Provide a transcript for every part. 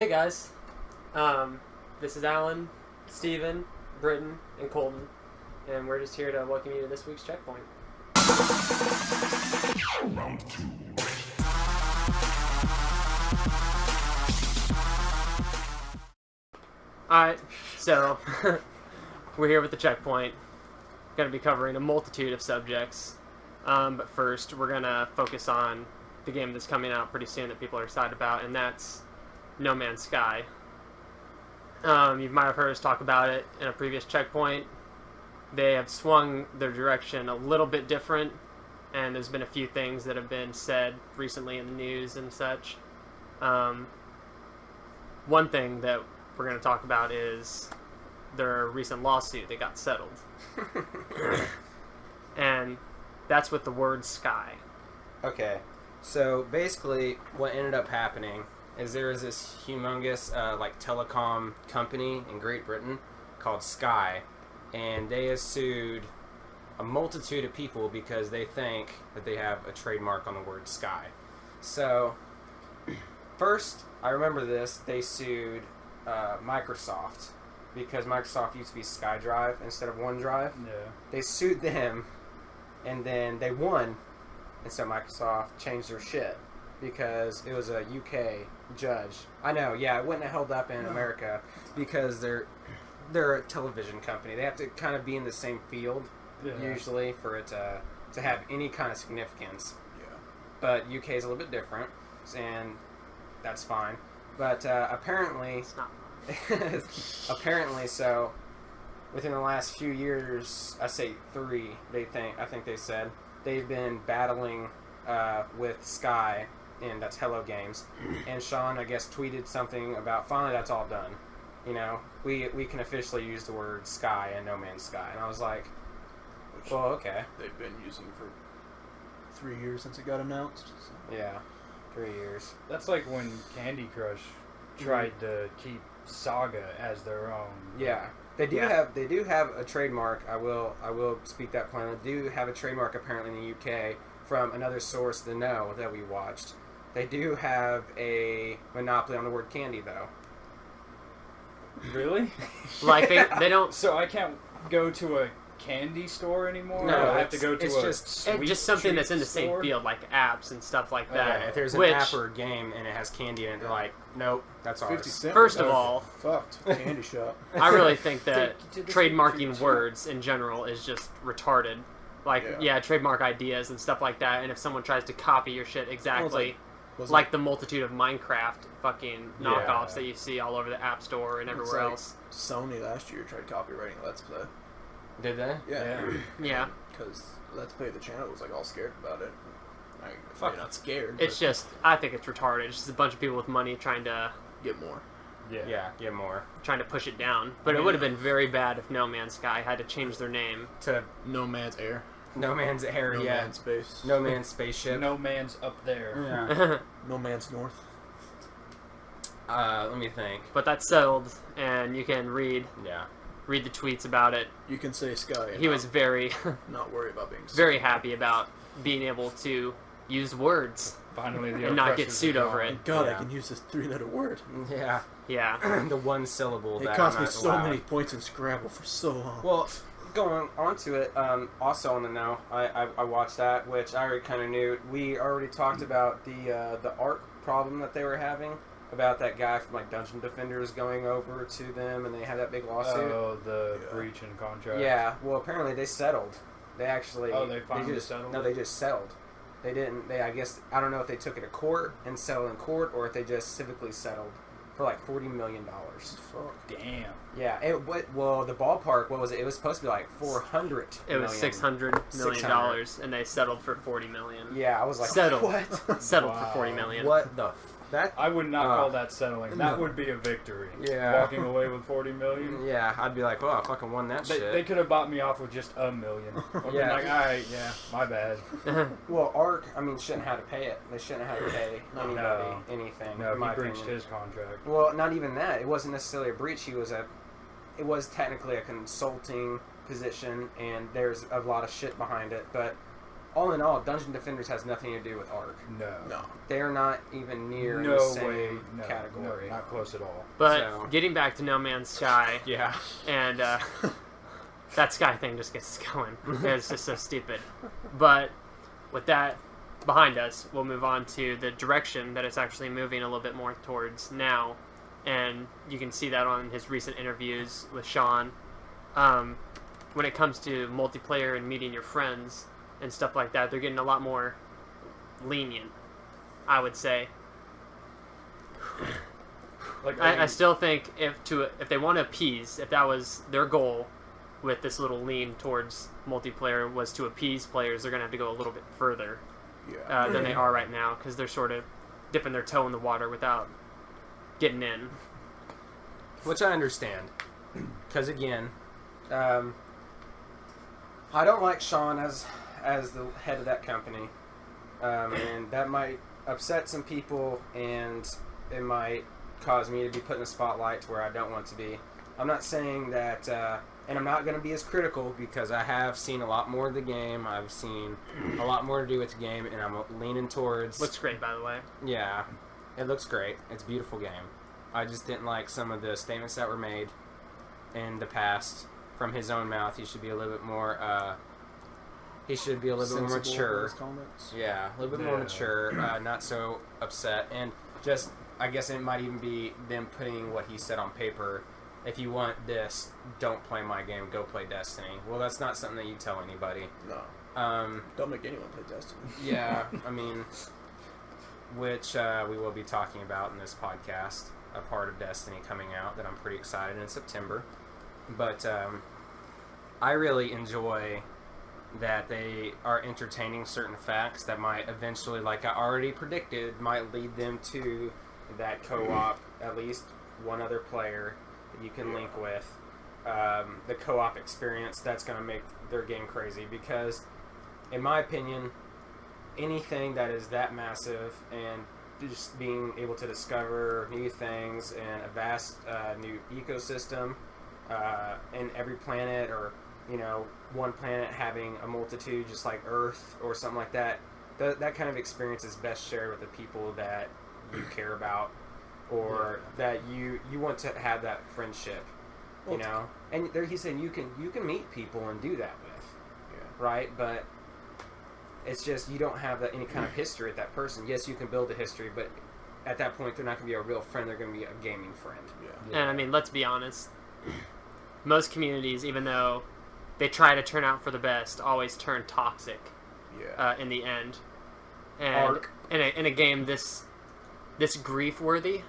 Hey guys, this is Alan, Steven, Britton, and Colton, and we're just here to welcome you to this week's checkpoint. Round two. Alright, so we're here with the checkpoint. Going to be covering a multitude of subjects, but first we're going to focus on the game that's coming out pretty soon that people are excited about, and that's No Man's Sky. You might have heard us talk about it in a previous checkpoint. They have swung their direction a little bit different, and there's been a few things that have been said recently in the news and such. One thing that we're going to talk about is their recent lawsuit that got settled. And that's with the word sky. Okay, so basically what ended up happening is there was this humongous telecom company in Great Britain called Sky, and they have sued a multitude of people because they think that they have a trademark on the word sky. So first, I remember this, they sued Microsoft because Microsoft used to be SkyDrive instead of OneDrive. Yeah. They sued them, and then they won, and so Microsoft changed their shit because it was a UK judge. I know, yeah, it wouldn't have held up in America because they're a television company. They have to kind of be in the same field usually for it to have any kind of significance. Yeah. But UK is a little bit different, and that's fine. But apparently, It's not. apparently, so within the last few years, I say three. I think they said they've been battling with Sky, and that's Hello Games. And Sean, I guess, tweeted something about finally that's all done. You know, we can officially use the word Sky and No Man's Sky. And I was like, well, okay, They've been using for 3 years since it got announced. So. yeah, 3 years. That's like when Candy Crush tried to keep Saga as their own. Yeah. They do have a trademark. I will speak that plainly. They do have a trademark apparently in the UK from another source, The Know, that we watched. They do have a monopoly on the word candy, though. Really? Like, they don't... So I can't go to a candy store anymore? No, I have to go to it's a just- sweet just something treat that's in the store? same field, like apps and stuff like that. Yeah, if there's an which, app or a game and it has candy in it, they're like, nope, that's ours. 50 Cent. first of was all, fucked candy shop. I really think that Take you to the trademarking sweet words in general is just retarded. Like, Yeah. trademark ideas and stuff like that, and if someone tries to copy your shit exactly, Was like the multitude of Minecraft fucking knockoffs Yeah. that you see all over the App Store and everywhere like else. Sony last year tried copywriting Let's Play. Did they? Yeah. Yeah. Because Let's Play the channel was like all scared about it. Like, Fuck. they're not scared. It's but just, I think it's retarded. It's just a bunch of people with money trying to get more. Yeah. Get more. push it down. But it would have been very bad if No Man's Sky had to change their name. To No Man's Air. No Man's Air, No yeah. Man's Space. No Man's Spaceship. No man's up there. Yeah. No Man's North. Let me think. But that's settled, and you can read Yeah. the tweets about it. You can say Sky. And He was very, not worry about being very happy about being able to use words Finally, the and not get oppressors sued are over gone. it. Thank God Yeah. I can use this 3-letter word. Yeah. Yeah. The one syllable It that cost I'm me not so allowed. many points in Scrabble for so long. Well, going on to it, also on the Know, I watched that, which I already kind of knew. We already talked about the ARC problem that they were having, about that guy from like Dungeon Defenders going over to them, and they had that big lawsuit. Oh, the Yeah. breach in contract. Yeah, well, apparently they settled. They actually. Oh, they finally just, settled No, it? they just settled. They didn't. I guess I don't know if they took it to court and settled in court, or if they just civically settled for like $40 million. Fuck. Damn. Yeah. Well, the ballpark. What was it? It was supposed to be like 400. It was million. $600 million, 600. and they settled for $40 million. Yeah, I was like, Settled. what? Settled Wow. for $40 million. What the? That? I would not Uh, call that settling. That no. would be a victory. Yeah. Walking away with $40 million. Yeah, I'd be like, well, I fucking won that They shit. could have bought me off with just $1 million. I'd be Yeah. like, all right, yeah, my bad. Well, ARC, I mean, shouldn't have to pay it. They shouldn't have to pay anybody No. anything. No, in my he breached opinion. his contract. Well, not even that. It wasn't necessarily a breach. It was technically a consulting position, and there's a lot of shit behind it. But all in all, Dungeon Defenders has nothing to do with Ark. No. They are not even near No the same way. No, category. No, not close at all. But So- getting back to No Man's Sky, Yeah. and that Sky thing just gets us going. It's just so stupid. But with that behind us, we'll move on to the direction that it's actually moving a little bit more towards now. And you can see that on his recent interviews with Sean. When it comes to multiplayer and meeting your friends and stuff like that, they're getting a lot more lenient, I would say. Like I still think if they want to appease, if that was their goal with this little lean towards multiplayer was to appease players, they're going to have to go a little bit further Yeah. than they are right now, because they're sort of dipping their toe in the water without getting in. Which I understand. Because, again, I don't like Sean as the head of that company. And that might upset some people, and it might cause me to be put in the spotlight to where I don't want to be. I'm not saying that, and I'm not going to be as critical, because I have seen a lot more of the game. I've seen a lot more to do with the game, and I'm leaning towards... Looks great, by the way. Yeah, it looks great. It's a beautiful game. I just didn't like some of the statements that were made in the past from his own mouth. He should be a little bit more, more mature. Comments. Yeah, a little bit more Yeah. mature, not so upset. And just, I guess it might even be them putting what he said on paper. If you want this, don't play my game, go play Destiny. Well, that's not something that you tell anybody. No. Don't make anyone play Destiny. Yeah, I mean, which we will be talking about in this podcast, a part of Destiny coming out that I'm pretty excited in September. But I really enjoy that they are entertaining certain facts that might eventually, like I already predicted, might lead them to that co-op, at least one other player that you can link with. The co-op experience, that's going to make their game crazy, because in my opinion, anything that is that massive and just being able to discover new things and a vast new ecosystem, and every planet, or one planet having a multitude just like Earth or something like that, that kind of experience is best shared with the people that you care about, or that you want to have that friendship, and there he's saying you can meet people and do that with, right? But it's just you don't have any kind of history with that person. Yes, you can build a history, but at that point they're not going to be a real friend, they're going to be a gaming friend. Yeah. And I mean, let's be honest. Most communities, even though they try to turn out for the best, always turn toxic Yeah. in the end. And Ark. in a game this grief worthy,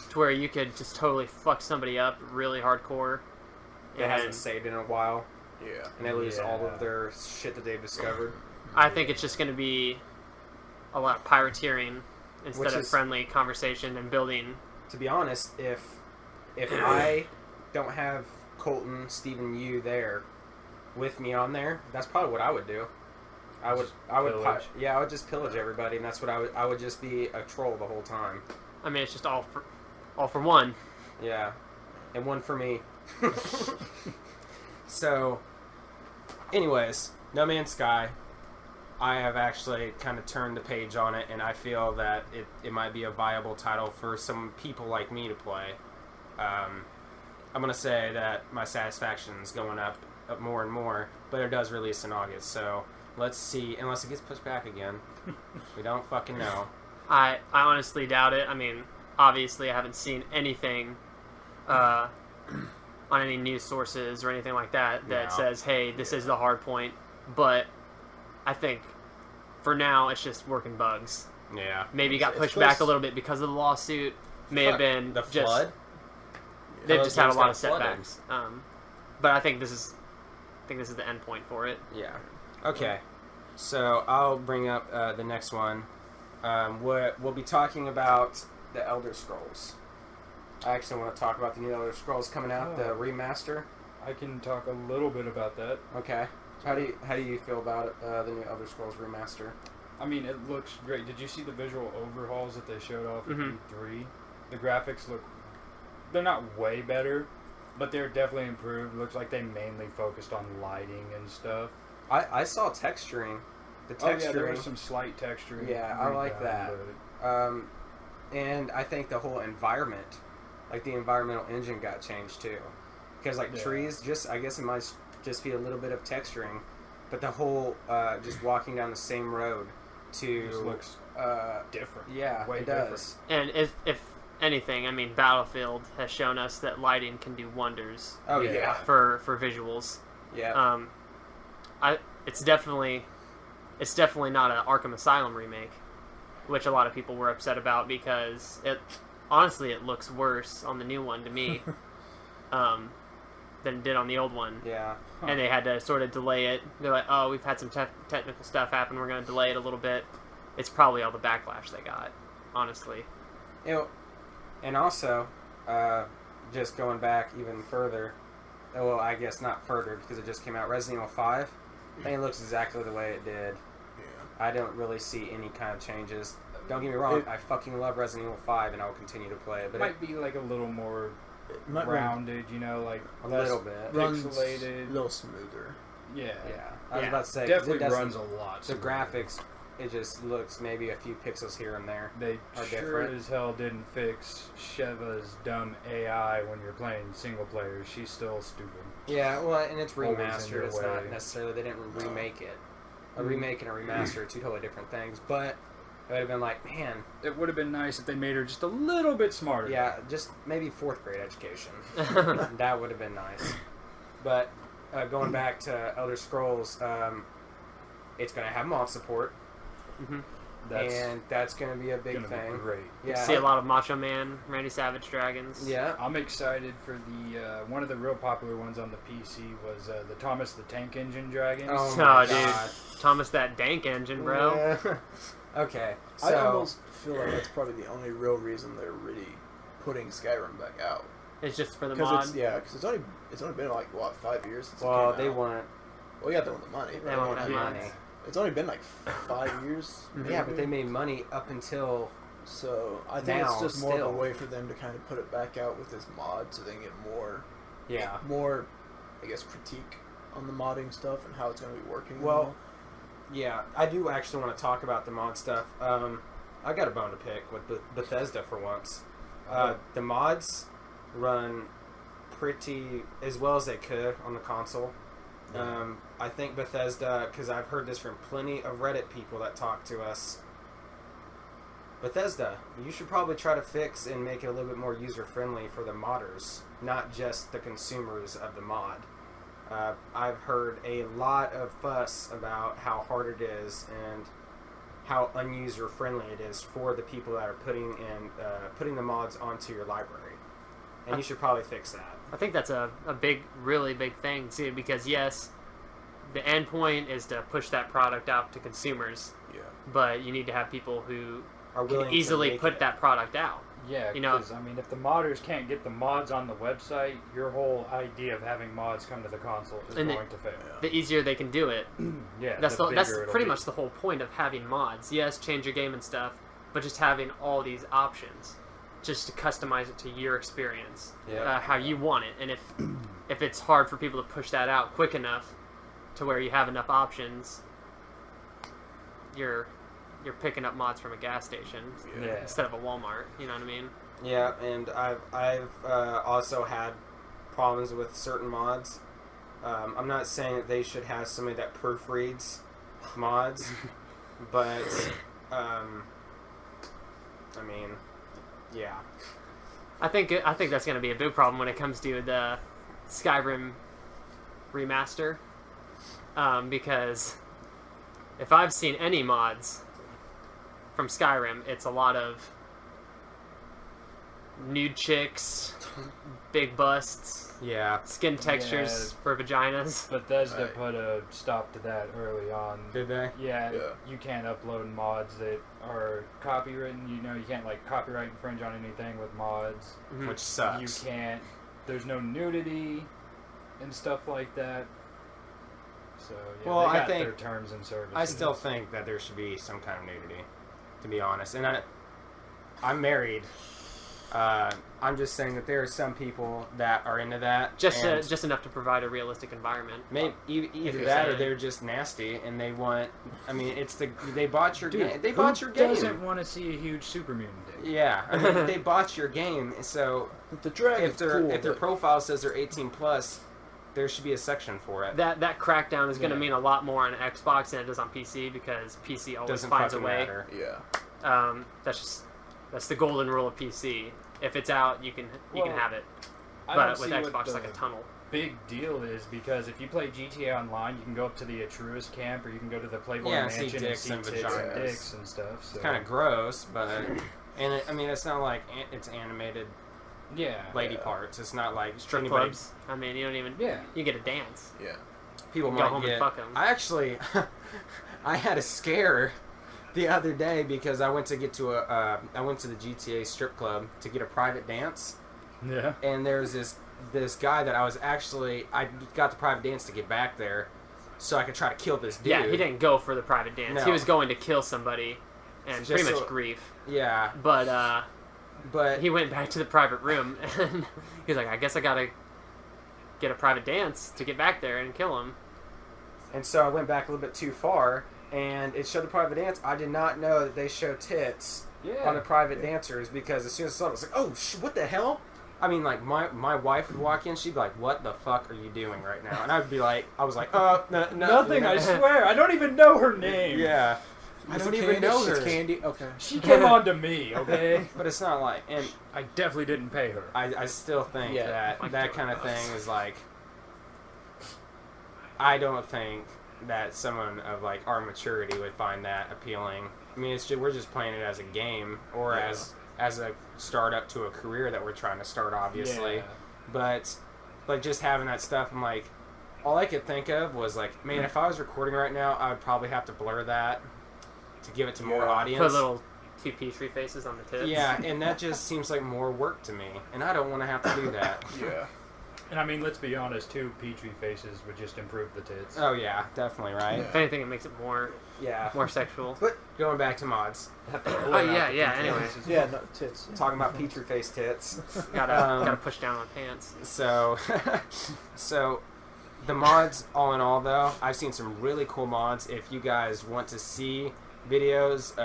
to where you could just totally fuck somebody up really hardcore. It hasn't saved in a while, Yeah. and they lose all Yeah. of their shit that they've discovered. I think it's just going to be a lot of pirateering instead Which of is- friendly conversation and building. To be honest, if I don't have Colton, Stephen, you there with me on there, that's probably what I would do. I would pillage. I would just pillage everybody, and that's what I would just be a troll the whole time. I mean, it's just all for one. Yeah, and one for me. So, anyways, No Man's Sky. I have actually kind of turned the page on it, and I feel that it might be a viable title for some people like me to play. I'm going to say that my satisfaction is going up more and more, but it does release in August, so let's see. Unless it gets pushed back again. We don't fucking know. I honestly doubt it. I mean, obviously, I haven't seen anything on any news sources or anything like that No. says, hey, this is the hard point. But I think for now, it's just working bugs. Yeah. Maybe it got It's pushed close. back a little bit because of the lawsuit. May have Fuck, been the just flood. they've Those just had a games lot got of flooded. setbacks. But I think this is the end point for it. Yeah. Okay. So I'll bring up the next one. We'll be talking about the Elder Scrolls. I actually want to talk about the new Elder Scrolls coming out, the Oh. remaster. I can talk a little bit about that. Okay. How do you feel about it, the new Elder Scrolls remaster? I mean, it looks great. Did you see the visual overhauls that they showed off at Mhm. E3? The graphics they're not way better, but they're definitely improved. Looks like they mainly focused on lighting and stuff. I saw texturing The Oh yeah, there texturing. was some slight texturing. Yeah, I like redone, that. And I think the whole environment, like the environmental engine, got changed too, because like Yeah. trees, just I guess it might just be a little bit of texturing, but the whole just walking down the same road It to just looks different. yeah, way it does. And if anything, I mean, Battlefield has shown us that lighting can do wonders Oh Yeah. yeah, for visuals. yeah. It's definitely not an Arkham Asylum remake, which a lot of people were upset about because honestly it looks worse on the new one to me than it did on the old one. Yeah. Huh. And they had to sort of delay it. They're like, oh, we've had some technical stuff happen. We're going to delay it a little bit. It's probably all the backlash they got, honestly. And also, just going back even further, well, I guess not further because it just came out. Resident Evil 5, I think it looks exactly the way it did. Yeah. I don't really see any kind of changes. Don't get me wrong, I fucking love Resident Evil 5 and I will continue to play it, It but might be like a little more It might run, rounded, you know, like a less little bit. runs pixelated. a little smoother. Yeah, Yeah, I was Yeah. about to say 'cause definitely it doesn't- runs a lot. The smoother. graphics, it just looks maybe a few pixels here and there. They are sure different. as hell didn't fix Sheva's dumb AI when you're playing single player. She's still stupid. Yeah, well, and it's Always in remastered. your It's not way. necessarily they didn't remake it. A Mm. remake and a remaster are two totally different things. But it would have been like, man, It would have been nice if they made her just a little bit smarter. yeah, just maybe 4th grade education. That would have been nice. But going back to Elder Scrolls, it's going to have mod support, hmm That's and that's going to be a big gonna thing. be great. Yeah, See a lot of Macho Man, Randy Savage dragons. Yeah, I'm excited for the one of the real popular ones on the PC was the Thomas the Tank Engine dragons. Oh Oh, my dude. god, Thomas that dank engine, bro. Yeah. Okay, I so almost feel like that's probably the only real reason they're really putting Skyrim back out. It's just for the Because mod. because it's only been like what 5 years since well, it came they out. want Well, yeah, they want the money. They want that that money. money. It's only been like 5 years. Yeah, but maybe. they made money up until So I think Now, it's just more still. of a way for them to kind of put it back out with this mod, so they can get yeah. more, I guess, critique on the modding stuff and how it's going to be working. and Well, all. Yeah, I do actually want to talk about the mod stuff. I got a bone to pick with Bethesda for once. The mods run pretty as well as they could on the console. I think Bethesda, because I've heard this from plenty of Reddit people that talk to us. Bethesda, you should probably try to fix and make it a little bit more user-friendly for the modders, not just the consumers of the mod. I've heard a lot of fuss about how hard it is and how unuser-friendly it is for the people that are putting the mods onto your library. And you should probably fix that. I think that's a really big thing, too, because yes, the end point is to push that product out to consumers, yeah. but you need to have people who Are can willing to easily make put it. that product out. Yeah, You know- because I mean, if the modders can't get the mods on the website, your whole idea of having mods come to the console is And going to fail. The easier they can do it, Yeah, that's the that's bigger it'll pretty be. much the whole point of having mods. Yes, change your game and stuff, but just having all these options, just to customize it to your experience, Yeah. how you want it. And if it's hard for people to push that out quick enough to where you have enough options, you're picking up mods from a gas station Yeah. instead of a Walmart. You know what I mean? Yeah, and I've also had problems with certain mods. I'm not saying that they should have somebody that proofreads mods, but I mean, yeah. I think that's going to be a big problem when it comes to the Skyrim remaster, because if I've seen any mods from Skyrim, it's a lot of nude chicks, big busts, Yeah. skin textures Yeah. for vaginas. Bethesda Right. put a stop to that early on. Did they? Yeah, Yeah. you can't upload mods that are copywritten. You know, you can't like copyright infringe on anything with mods. Mhm. Which sucks. You can't. There's no nudity and stuff like that. So yeah, Well, they I got think- their terms and services. I still think that there should be some kind of nudity, to be honest. And I'm married. I'm just saying that there are some people that are into that. and Just enough to provide a realistic environment. maybe either you're that or saying. they're just nasty and they want. I mean, they bought your Dude, game. They bought your who game. doesn't want to see a huge super mutant dick? Yeah, I mean, they bought your game. So The dragon's if cool. their but profile says they're 18 plus, there should be a section for it. That crackdown is going to Yeah. mean a lot more on Xbox than it does on PC because PC always Doesn't finds a fucking way. matter. Yeah. That's the golden rule of PC. If it's out, you can Well, have it. I But don't with see what Xbox, the like a tunnel. big deal is because if you play GTA Online, you can go up to the Atruis camp or you can go to the Playboy Yeah, and see Mansion dicks and tits vaginas. and dicks and stuff. So. It's kind of gross, but I mean, it's not like it's animated yeah. lady Yeah. parts. It's not like Strip anybody- clubs. I mean, you don't even. Yeah. You get a dance. Yeah. People Go might home and get. fuck 'em. I actually, I had a scare the other day because I went to the GTA strip club to get a private dance, Yeah. and there's this guy that I got the private dance to get back there, so I could try to kill this dude. Yeah, he didn't go for the private dance. No. He was going to kill somebody and Just pretty much so- grief. Yeah, But but he went back to the private room and he was like, I guess I gotta get a private dance to get back there and kill him. and so I went back a little bit too far, and it showed the private dance. I did not know that they show tits Yeah. on the private dancers because as soon as I saw it, I was like, oh, what the hell? I mean, like, my wife would walk in, she'd be like, what the fuck are you doing right now? And I'd be like, I was like, no, Nothing, I swear. I don't even know her name. Yeah. I Is don't it even Candy? know It's her. Candy. Okay. She came on to me, okay? But it's not like, and I definitely didn't pay her. I still think Yeah. that Like that kind of thing is like, I don't think that someone of like our maturity would find that appealing. I mean, we're just playing it as a game or Yeah. as a startup to a career that we're trying to start, obviously. Yeah. But like just having that stuff, I'm like, all I could think of was like, man, if I was recording right now, I would probably have to blur that to give it to more Yeah. audience. Put little two Petri faces on the tits. Yeah, and that just seems like more work to me, and I don't want to have to do that. Yeah. And I mean, let's be honest, too, Petri faces would just improve the tits. Oh yeah, definitely, right? If anything, it makes it more Yeah. sexual. But going back to mods, Oh yeah, yeah. Anyway, Yeah. No tits. talking about Petri face tits. gotta push down on pants. So, so the mods, all in all, though, I've seen some really cool mods. If you guys want to see videos,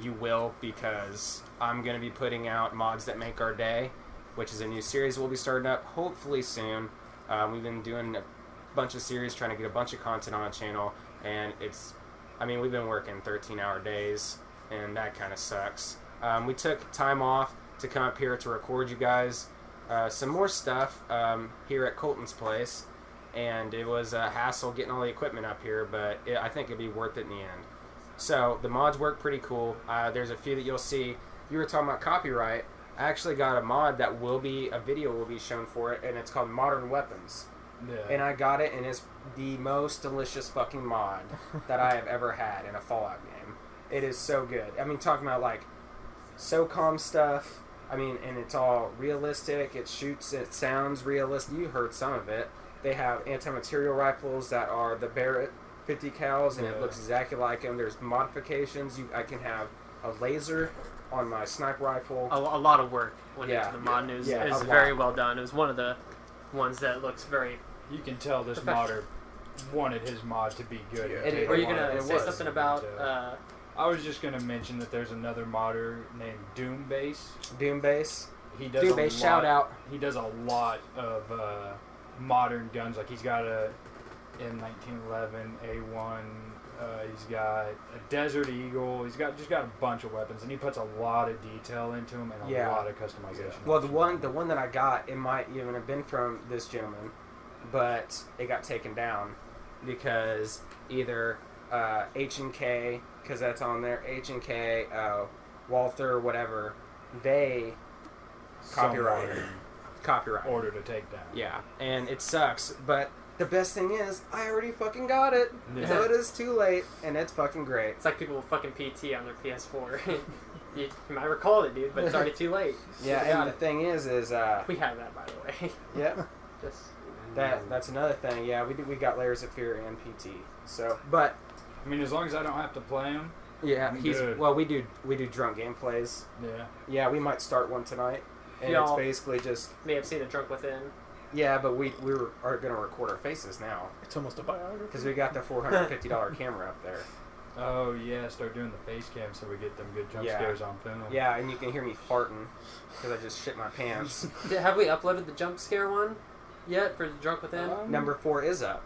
you will, because I'm gonna be putting out mods that make our day, which is a new series we'll be starting up hopefully soon. We've been doing a bunch of series, trying to get a bunch of content on the channel, and we've been working 13-hour days, and that kind of sucks. We took time off to come up here to record you guys some more stuff here at Colton's place, and it was a hassle getting all the equipment up here, but I think it'd be worth it in the end. So the mods work pretty cool. There's a few that you'll see. You were talking about copyright. I actually got a mod that a video will be shown for it, and it's called Modern Weapons. Yeah. And I got it, and it's the most delicious fucking mod that I have ever had in a Fallout game. It is so good. I mean, talking about like SOCOM stuff. I mean, and it's all realistic. It sounds realistic. You heard some of it. They have anti-material rifles that are the Barrett 50 cals, and it Yeah. looks exactly like them. There's modifications. I can have a laser on my sniper rifle. A lot of work went Yeah. into the mod news. Yeah, It was a very lot. well done. It was one of the ones that looks very. You can tell this Professional. modder wanted his mod to be good. Yeah. and And take Were a you lot gonna of say it. something about? I was just gonna mention that there's another modder named Doombase. Doombase. He does Doombase, a lot, shout out. He does a lot of modern guns. Like he's got a in 1911 A1. He's got a Desert Eagle. He's got a bunch of weapons, and he puts a lot of detail into them and a Yeah. lot of customization. Well, the one that I got, it might even have been from this gentleman, but it got taken down because either H&K, because that's on there, H&K, Walther, whatever, they copyrighted. Someone order to take down. Yeah, and it sucks, but the best thing is, I already fucking got it, Yeah. so it is too late, and it's fucking great. It's like people with fucking PT on their PS4. you might recall it, dude, but it's already too late. Yeah, We got and the it. thing is, We have that, by the way. yeah. Just That's another thing. Yeah, we got Layers of Fear and PT. So, but I mean, as long as I don't have to play him. yeah, I'm good. well, we do drunk gameplays. Yeah. Yeah, we might start one tonight. and Y'all- it's basically just May have seen it Drunk Within. but are going to record our faces now It's almost a biography. because we got the $450 camera up there. Oh yeah, start doing the face cam so we get them good jump Yeah. scares on film. Yeah, and you can hear me farting because I just shit my pants. Have we uploaded the jump scare one yet for Drunk Within? Number 4 is up.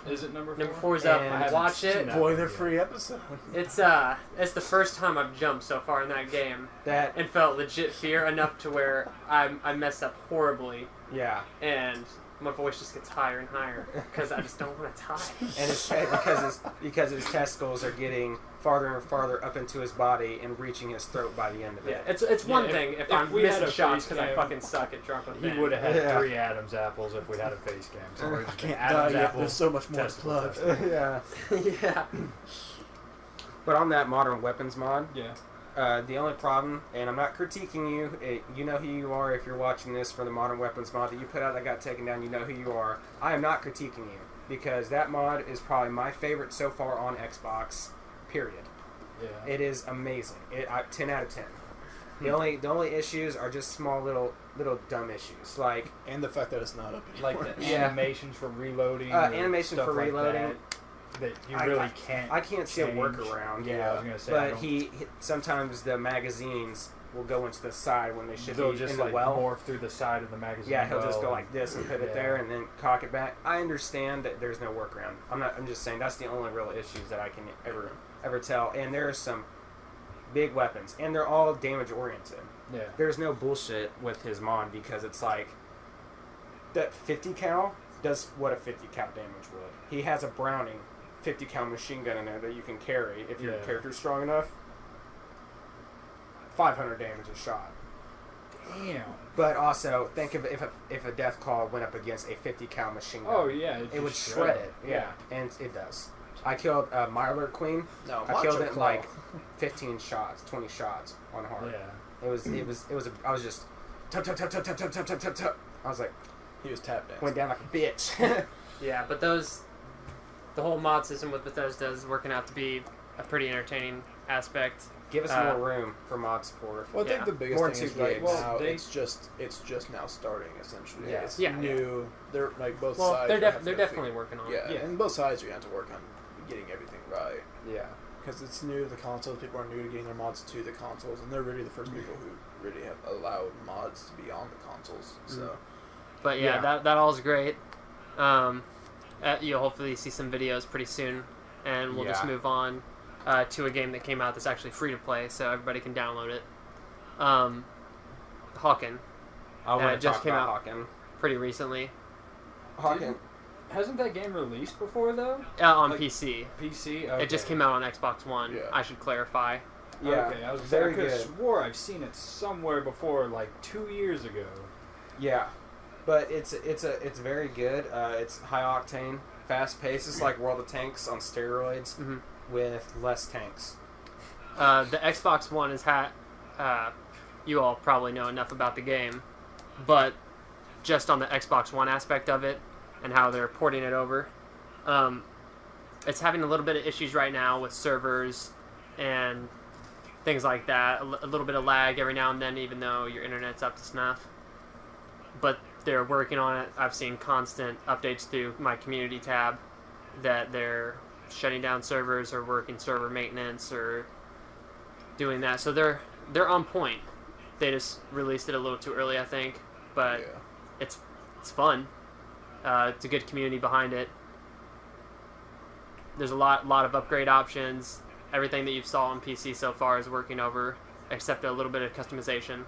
Is it number 4? Number 4 is up. And- haven't Watch seen it. that Boy, one they're yet. free episode. It's the first time I've jumped so far in that game That and felt legit fear enough to where I messed up horribly yeah, and my voice just gets higher and higher because I just don't want to die. and it's because his testicles are getting farther and farther up into his body and reaching his throat by the end of Yeah, it. it's one Yeah, thing if if I'm we had missing a shots face because I cam, fucking suck at Drunk Within. He would have had Yeah. 3 Adam's apples if we had a face cam. So we're just Can't Adam's die yet. apple. There's so much more testicle blood. test. Yeah. Yeah. But on that modern weapons mod, Yeah. the only problem, and I'm not critiquing you, you know who you are if you're watching this for the modern weapons mod that you put out that got taken down, you know who you are. I am not critiquing you because that mod is probably my favorite so far on Xbox, period. Yeah. It is amazing. 10 out of 10. The only issues are just small little dumb issues like And the fact that it's not up anymore. Like the Yeah. animations for reloading. or animation stuff for like reloading. that you I- really I- can't. I can't see a change. workaround. Yeah, I was gonna say. But he sometimes the magazines will go into the side when they should they'll be just in the like well. morph through the side of the magazine. Yeah, he'll just well go like this and put it Yeah. there and then cock it back. I understand that there's no workaround. I'm just saying that's the only real issues that I can ever tell. And there are some big weapons, and they're all damage oriented. Yeah. There's no bullshit with his mod because it's like that 50 cal does what a 50 cal damage would. He has a Browning 50 cal machine gun in there that you can carry if your Yeah. character's strong enough. 500 damage a shot. Damn. But also, think of if a death call went up against a 50 cal machine gun. Oh yeah. It would shred it. Yeah, and it does. I killed Mirelurk Queen. No, I killed Macho it in Claw. like 15 shots, 20 shots on hard. Yeah. It was. I was just tap tap tap tap tap tap tap tap tap tap. I was like, He was tap dancing. went down like a bitch. Yeah, but the whole mod system with Bethesda is working out to be a pretty entertaining aspect. Give us Uh, more room for mod support. Well, I think Yeah. the biggest More thing than is 2 right gigs. Well, now they- it's just now starting essentially. Yeah. It's Yeah. new. They're like both Well, sides. they're are having they're to definitely figure- working on Yeah, it. Yeah. and both sides you have to work on getting everything right Yeah. because it's new to the consoles. People are new to getting their mods to the consoles, and they're really the first people who really have allowed mods to be on the consoles. So But yeah, Yeah. that all is great. You'll hopefully see some videos pretty soon, and we'll just Yeah. move on to a game that came out that's actually free to play, so everybody can download it. Hawken, I want it to just talk came about out. Hawken. pretty recently Hawken. Hasn't that game released before though? on Like, PC. PC. It just came out on Xbox One. Yeah. I should clarify. Yeah. Okay, I was very I could have good. swore I've seen it somewhere before, like 2 years ago. Yeah, but it's very good. It's high octane, fast paced. It's like World of Tanks on steroids Mhm. with less tanks. The Xbox One has had. You all probably know enough about the game, but just on the Xbox One aspect of it and how they're porting it over, it's having a little bit of issues right now with servers and things like that. A little bit of lag every now and then, even though your internet's up to snuff. But they're working on it. I've seen constant updates through my community tab that they're shutting down servers or working server maintenance or doing that. So they're on point. They just released it a little too early, I think, but yeah. it's fun. It's a good community behind it. There's a lot of upgrade options. Everything that you've saw on PC so far is working over, except a little bit of customization.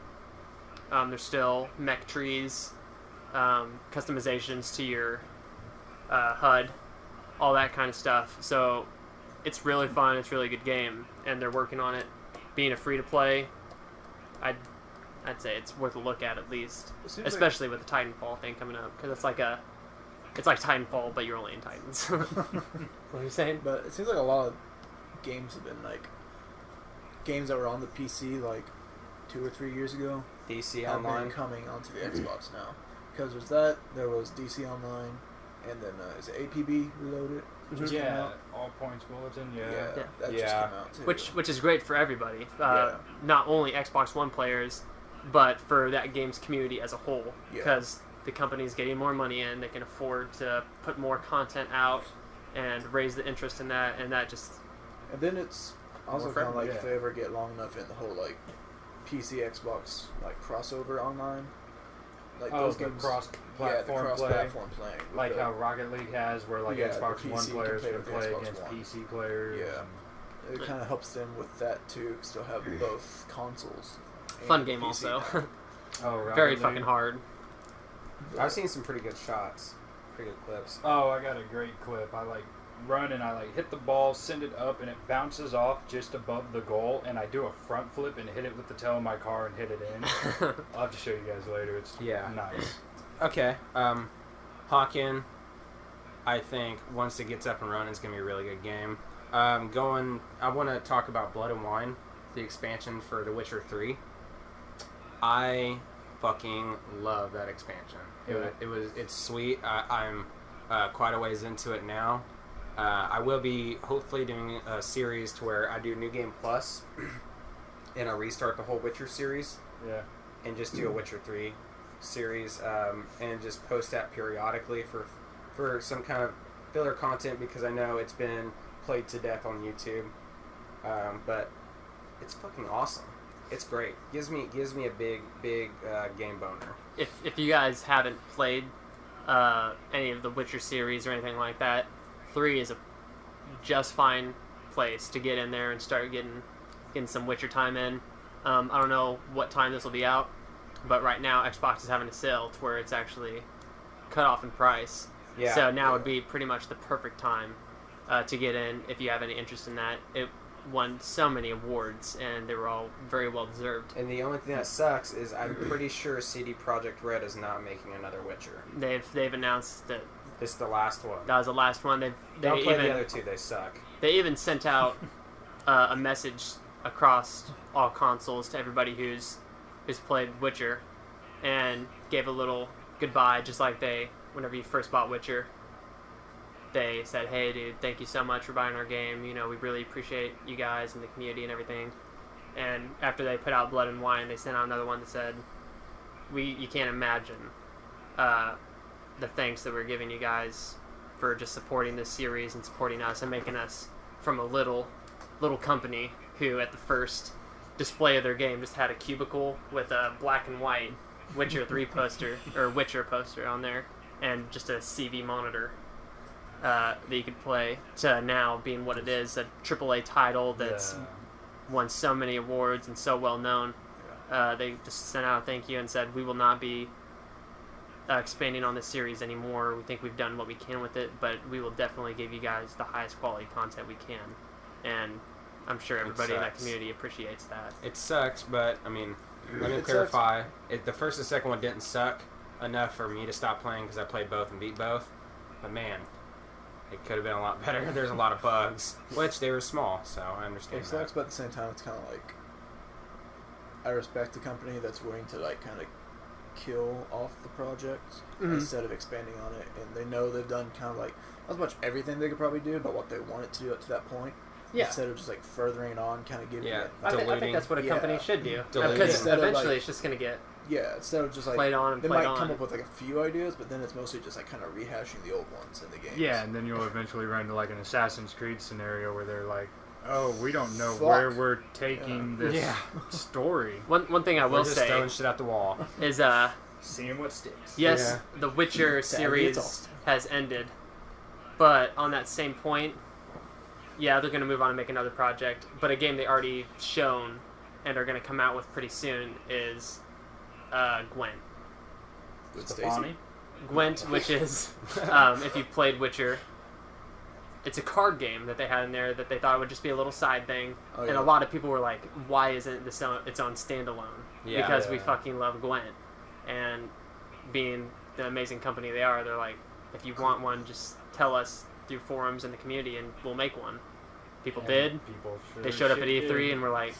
There's still mech trees, customizations to your HUD, all that kind of stuff. So it's really fun. It's a really good game, and they're working on it. Being a free-to-play, I'd say it's worth a look at least, It seems especially with the Titanfall thing coming up, because it's like Titanfall, but you're only in Titans. What are you saying? But it seems like a lot of games have been like games that were on the PC like 2 or 3 years ago DC have Online. been coming onto the Xbox now. Because there's that, there was DC Online, and then is it APB Reloaded? Just came Yeah, out? All Points Bulletin. Yeah. Yeah, that just Yeah. came out too. Which is great for everybody. Yeah. Not only Xbox One players, but for that game's community as a whole, Yeah. because the company's getting more money in, they can afford to put more content out and raise the interest in that, and that just And then it's also More kind of friendly, like yeah. if they ever get long enough in the whole like PC Xbox like crossover online, like Oh, those the games, cross-platform the play. cross-platform playing, with Like the- how Rocket League has, where like Yeah, Xbox the One PC players can can play with play Xbox against One. PC players. Yeah. It kind of helps them with that too. Still have both consoles. and fun game PC also. now. Oh, Rocket Very League. fucking hard. I've seen some pretty good shots, pretty good clips. Oh, I got a great clip. I like run and I like hit the ball, send it up, and it bounces off just above the goal, and I do a front flip and hit it with the tail of my car and hit it in. I'll have to show you guys later. It's nice. Okay, Hawken, I think once it gets up and running, it's gonna be a really good game. I want to talk about Blood and Wine, the expansion for The Witcher 3. I fucking love that expansion. It's sweet. I'm quite a ways into it now. I will be hopefully doing a series to where I do New Game Plus, and I restart the whole Witcher series, Yeah. and just do a Witcher 3 series, and just post that periodically for some kind of filler content, because I know it's been played to death on YouTube, but it's fucking awesome. It's great. Gives me a big game boner. If you guys haven't played any of the Witcher series or anything like that, 3 is a just fine place to get in there and start getting some Witcher time in. I don't know what time this will be out, but right now Xbox is having a sale to where it's actually cut off in price. Yeah. So now would be pretty much the perfect time to get in if you have any interest in that. It won so many awards, and they were all very well deserved. And the only thing that sucks is I'm pretty sure CD Projekt Red is not making another Witcher. They've announced that This is the last one. that was the last one. They Don't play even the other two; they suck. They even sent out a message across all consoles to everybody who's played Witcher, and gave a little goodbye, just like whenever you first bought Witcher, they said, "Hey, dude, thank you so much for buying our game. You know, we really appreciate you guys and the community and everything." And after they put out Blood and Wine, they sent out another one that said, you can't imagine the thanks that we're giving you guys for just supporting this series and supporting us and making us from a little company who at the first display of their game just had a cubicle with a black and white Witcher 3 poster or Witcher poster on there and just a CV monitor that you could play, to now being what it is, a AAA title that's won so many awards and so well known. They just sent out a thank you and said, we will not be expanding on this series anymore. We think we've done what we can with it, but we will definitely give you guys the highest quality content we can. And I'm sure everybody in that sucks. community appreciates that. It sucks, but I mean, let me It clarify. The first and second one didn't suck enough for me to stop playing because I played both and beat both. But man, it could have been a lot better. There's a lot of bugs, which they were small, so I understand It sucks, that. but at the same time, it's kind of like I respect the company that's willing to like kind of kill off the project instead of expanding on it, and they know they've done kind of like not as much everything they could probably do, but what they wanted to do up to that point. Yeah. Instead of just like furthering on, kind of giving Yeah. it. I think Diluting. that's what a company Yeah. should do. Diluting. Because Instead of, eventually like- it's just going to get Yeah, instead of just like played on and they played might on. come up with like a few ideas, but then it's mostly just like kind of rehashing the old ones in the games. Yeah, and then you'll eventually run into like an Assassin's Creed scenario where they're like, "Oh, we don't know Fuck. where we're taking this Yeah. story. One thing I We're will just say throwing shit at the wall. is Seeing what sticks." yes, Yeah. the Witcher Sadly, it's series all- has ended, but on that same point, yeah, they're going to move on and make another project. But a game they already shown and are going to come out with pretty soon is Gwent. With Stacey. Stefani? Gwent, which is, if you've played Witcher, it's a card game that they had in there that they thought would just be a little side thing. Oh, And yeah. a lot of people were like, why isn't this its own standalone? Yeah. Because we Yeah. fucking love Gwent. And being the amazing company they are, they're like, if you want one, just tell us through forums in the community and we'll make one. People did. People sure They showed up at shit E3 did. and were like,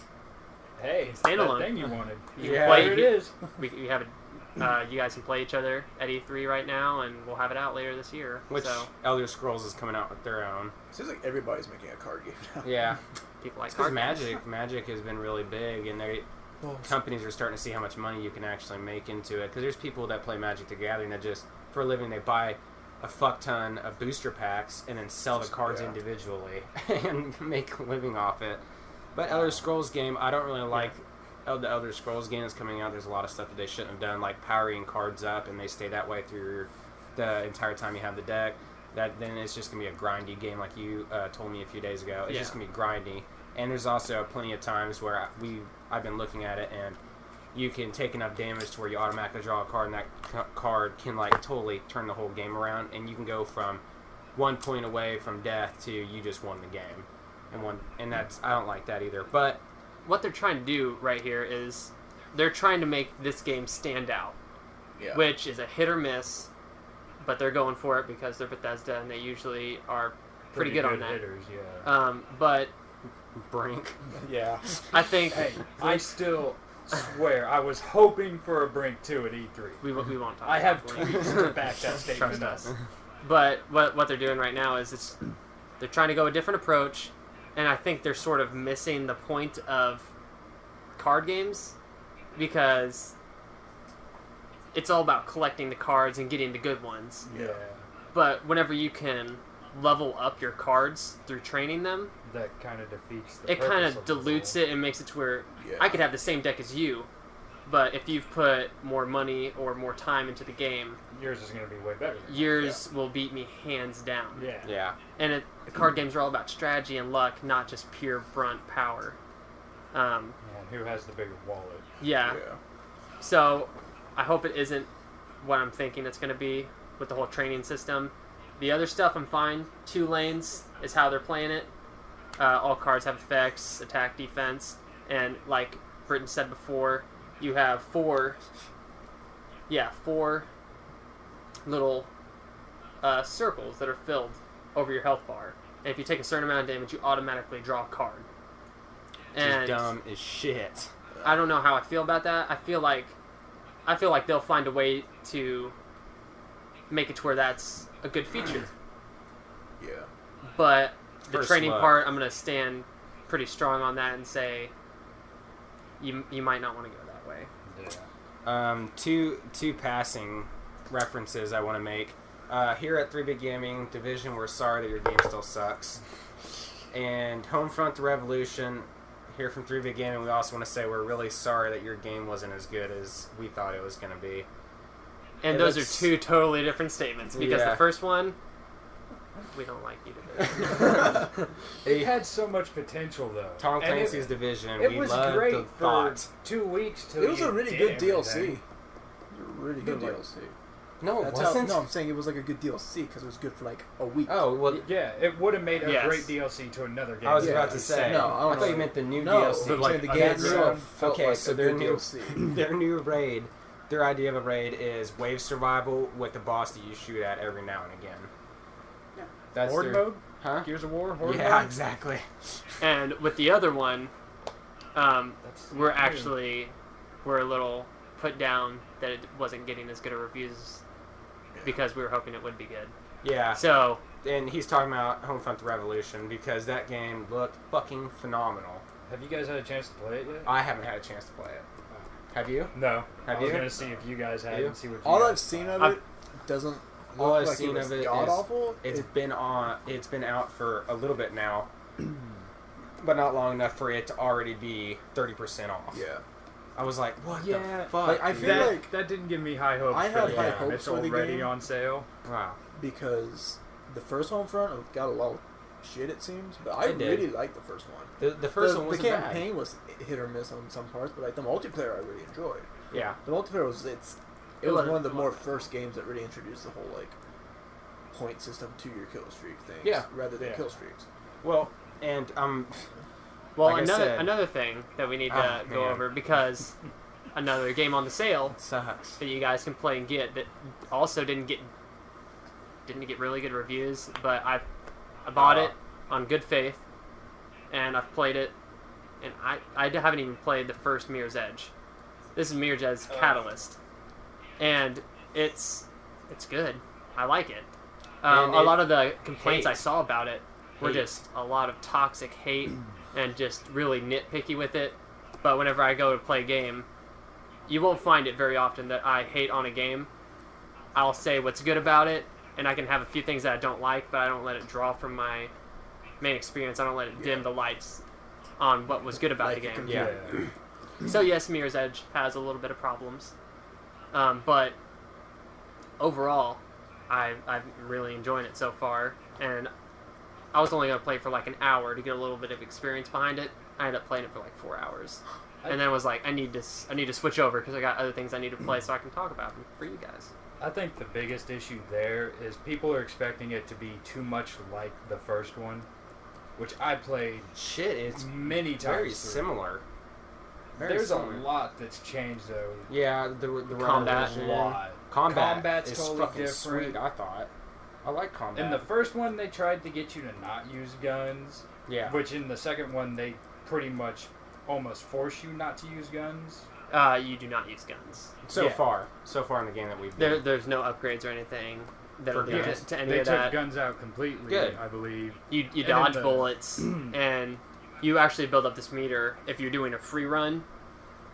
Hey, Standalone. that thing you wanted. You Yeah. play- Here it is. we have you guys can play each other at E3 right now, and we'll have it out later this year. Which So Elder Scrolls is coming out with their own. Seems like everybody's making a card game now. Yeah. people like Because card games. Magic has been really big, and companies are starting to see how much money you can actually make into it. Because there's people that play Magic the Gathering that just, for a living, they buy a fuck ton of booster packs and then sell the cards individually and make a living off it. But Elder Scrolls game, I don't really like the Elder Scrolls game that's coming out. There's a lot of stuff that they shouldn't have done, like powering cards up, and they stay that way through the entire time you have the deck. Then it's just gonna be a grindy game, like you told me a few days ago. It's just gonna be grindy. And there's also plenty of times where I've been looking at it, and you can take enough damage to where you automatically draw a card, and that card can like totally turn the whole game around, and you can go from 1 point away from death to you just won the game, and that's, I don't like that either. But what they're trying to do right here is they're trying to make this game stand out, Yeah. which is a hit or miss, but they're going for it because they're Bethesda and they usually are pretty good on that. hitters, yeah. But Brink, Yeah. I think Hey, I still swear I was hoping for a Brink 2 at E3. we won't talk. I have about it. tweets to back that statement Trust up. us. But what they're doing right now is they're trying to go a different approach, and I think they're sort of missing the point of card games because it's all about collecting the cards and getting the good ones. Yeah, But whenever you can level up your cards through training them, that kind of defeats the it kind purpose of the dilutes rule. it and makes it to where Yeah. I could have the same deck as you, but if you've put more money or more time into the game, Yours is going to be way better. Than yours will beat me hands down. Yeah. yeah. And the card games are all about strategy and luck, not just pure brunt power. And who has the bigger wallet? Yeah. Yeah. So I hope it isn't what I'm thinking it's going to be with the whole training system. The other stuff I'm fine. 2 lanes is how they're playing it. All cards have effects, attack, defense, and like Britton said before, you have 4 little circles that are filled over your health bar. And if you take a certain amount of damage, you automatically draw a card. Just dumb as shit. I don't know how I feel about that. I feel like they'll find a way to make it to where that's a good feature. Yeah. But the First training look. part, I'm going to stand pretty strong on that and say you might not want to go that way. Yeah. Two passing references I want to make. Here at 3-Bit Gaming Division, we're sorry that your game still sucks. And Homefront the Revolution, here from 3-Bit Gaming, we also want to say we're really sorry that your game wasn't as good as we thought it was going to be. And It those looks- are 2 totally different statements because Yeah. the first one, we don't like you to It had so much potential, though. Tom And Clancy's Division, It we was loved great the for thought. 2 weeks till It was you a really did good DLC. everything. It was a really good Good, like- DLC. No, it That's how, wasn't. no, I'm saying it was like a good DLC because it was good for like a week. Oh, well, Yeah, it would have made a Yes. great DLC to another game. I was Yeah, about to it's- say. no, I don't thought you know. meant the new No, DLC. I'm saying the like game underground itself felt Okay, like so a their good new DLC. their new raid, their idea of a raid is wave survival with the boss that you shoot at every now and again. Yeah. That's Horde their, mode? huh? Gears of War? Horde Yeah, mode? exactly. And with the other one, That's we're a little put down that it wasn't getting as good of reviews because we were hoping it would be good. Yeah, So and he's talking about Homefront the Revolution because that game looked fucking phenomenal. Have you guys had a chance to play it yet? I haven't had a chance to play it. Have you? No. Have I was you? going to see if you guys had You? and see what you All guys I've seen thought. of it doesn't look All I've like seen it was of it god is awful. It's been out for a little bit now, but not long enough for it to already be 30% off. Yeah. I was like, what Yeah, the fuck? like, I dude? feel that, like- that didn't give me high hopes. I for had the high game. hopes It's for the already game. on sale. Wow. Because the first Homefront got a lot of shit, it seems, but I It did. really liked the first one. The first one The wasn't bad. campaign was hit or miss on some parts, but like the multiplayer I really enjoyed. Yeah. The multiplayer was it It was was one of the a more lot. first games that really introduced the whole like point system to your kill streak things, Yeah. rather than Yeah. kill streaks. Well, and well, Like I said- another thing that we need to Oh, go man. over because another game on the sale it sucks. that you guys can play and get that also didn't get really good reviews, but I bought it on good faith and I've played it, and I haven't even played the first Mirror's Edge. This is Mirror's Edge Catalyst, and it's good. I like it. And A it- lot of the complaints I hate. saw about it were Hate. just a lot of toxic hate and just really nitpicky with it. But whenever I go to play a game, you won't find it very often that I hate on a game. I'll say what's good about it, and I can have a few things that I don't like, but I don't let it draw from my main experience. I don't let it dim the lights on what was good about Like the a game. Yeah. So yes, Mirror's Edge has a little bit of problems, but overall, I'm really enjoying it so far. And I was only gonna play for like an hour to get a little bit of experience behind it. I ended up playing it for like 4 hours, and then was like, I need to switch over because I got other things I need to play so I can talk about them for you guys. I think the biggest issue there is people are expecting it to be too much like the first one, which I played Shit, it's many times. very through. similar. Very There's similar. a lot that's changed though. Yeah, the combat. A version. lot. Combat's is is totally fucking different. sweet. I thought. I like combat. In the first one, they tried to get you to not use guns, yeah, which in the second one, they pretty much almost force you not to use guns. You do not use guns. so yeah. far in the game that we've been. There's no upgrades or anything that'll For do guns. to any They of took that. guns out completely, Good. I believe. You And dodge then bullets, and you actually build up this meter if you're doing a free run,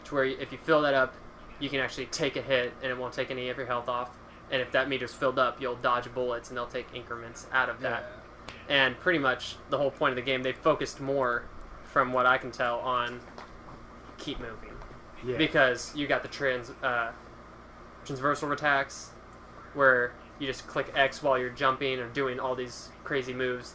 to where if you fill that up, you can actually take a hit and it won't take any of your health off. And if that meter's filled up, you'll dodge bullets and they'll take increments out of that. And pretty much the whole point of the game, they focused more, from what I can tell, on keep moving. Yeah. Because you got the transversal attacks, where you just click X while you're jumping or doing all these crazy moves,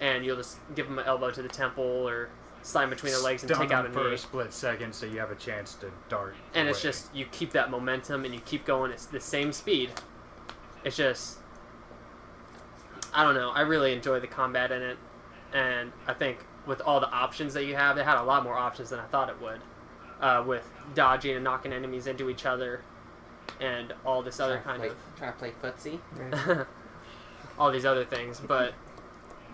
and you'll just give them an elbow to the temple or slide between their legs and Stun take out a them for knee. a split second, so you have a chance to dart. And it's away. just, you keep that momentum and you keep going. It's the same speed. It's just, I don't know. I really enjoy the combat in it, and I think with all the options that you have, it had a lot more options than I thought it would. With dodging and knocking enemies into each other, and all this other kind of trying to play footsie. all these other things. But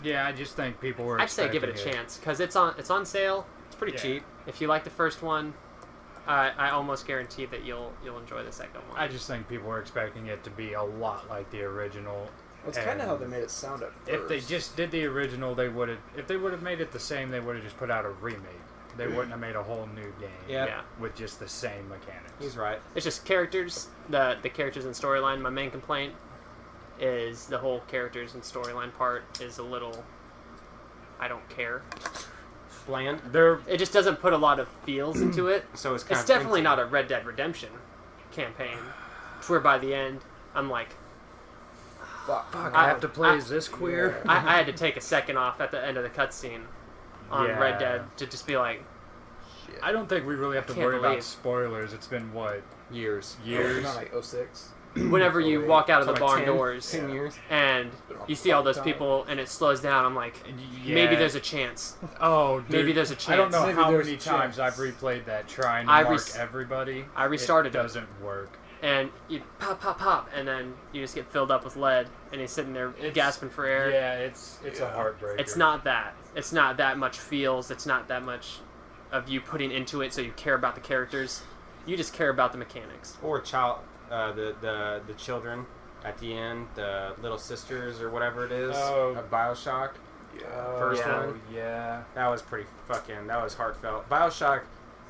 Yeah, I just think people were. I'd say give it a expecting chance because it's on sale. It's pretty Yeah. cheap. If you like the first one, I almost guarantee that you'll enjoy the second one. I just think people were expecting it to be a lot like the original. That's kind of how they made it sound at first. If they just did the original, they would have. If they would have made it the same, they would have just put out a remake. They wouldn't have made a whole new game. Yeah. Yeah. With just the same mechanics. He's right. It's just characters, the characters and storyline. My main complaint is the whole characters and storyline part is a little, I don't care. Bland. They're It just doesn't put a lot of feels into it. So it's kind It's of definitely empty. not a Red Dead Redemption campaign. To where by the end, I'm like, Fuck. I have to play as this queer. I had to take a second off at the end of the cutscene on Yeah. Red Dead to just be like, Shit. I don't think we really have to can't worry believe. about spoilers. It's been what years. years. Not like 06. whenever you walk out of the So like barn 10 doors 10 years. and you see all those people and it slows down, I'm like, Yeah. maybe there's a chance. Oh, dude. Maybe there's a chance. I don't know Maybe how there's many a times chance. I've replayed that trying to I mark res- everybody. I restarted It it. doesn't work. And you pop, pop, pop, and then you just get filled up with lead, and he's sitting there It's- gasping for air. Yeah, it's a Yeah. heartbreaker. It's not that. It's not that much feels. It's not that much of you putting into it, so you care about the characters. You just care about the mechanics. Or the children at the end, the little sisters or whatever it is Oh. of BioShock. Yeah. First Yeah. one. Yeah. That was pretty that was heartfelt. BioShock,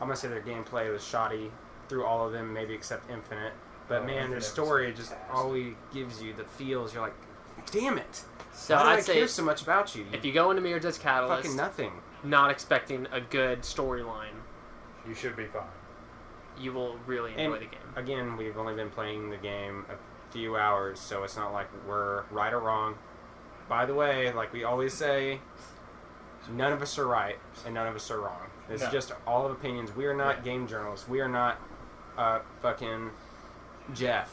I'm gonna say their gameplay was shoddy through all of them, maybe except Infinite. But Oh, man, their Infinite was story just fast. always gives you the feels. You're like, damn it! So Why do I I'd say care so much about you? if you go into Mirror's Edge Catalyst, fucking nothing. not expecting a good storyline, You should be fine. you will really enjoy And the game. again, we've only been playing the game a few hours, so it's not like we're right or wrong. By the way, like we always say, none of us are right and none of us are wrong. It's No. just all of opinions. We are not game journalists. We are not fucking Jeff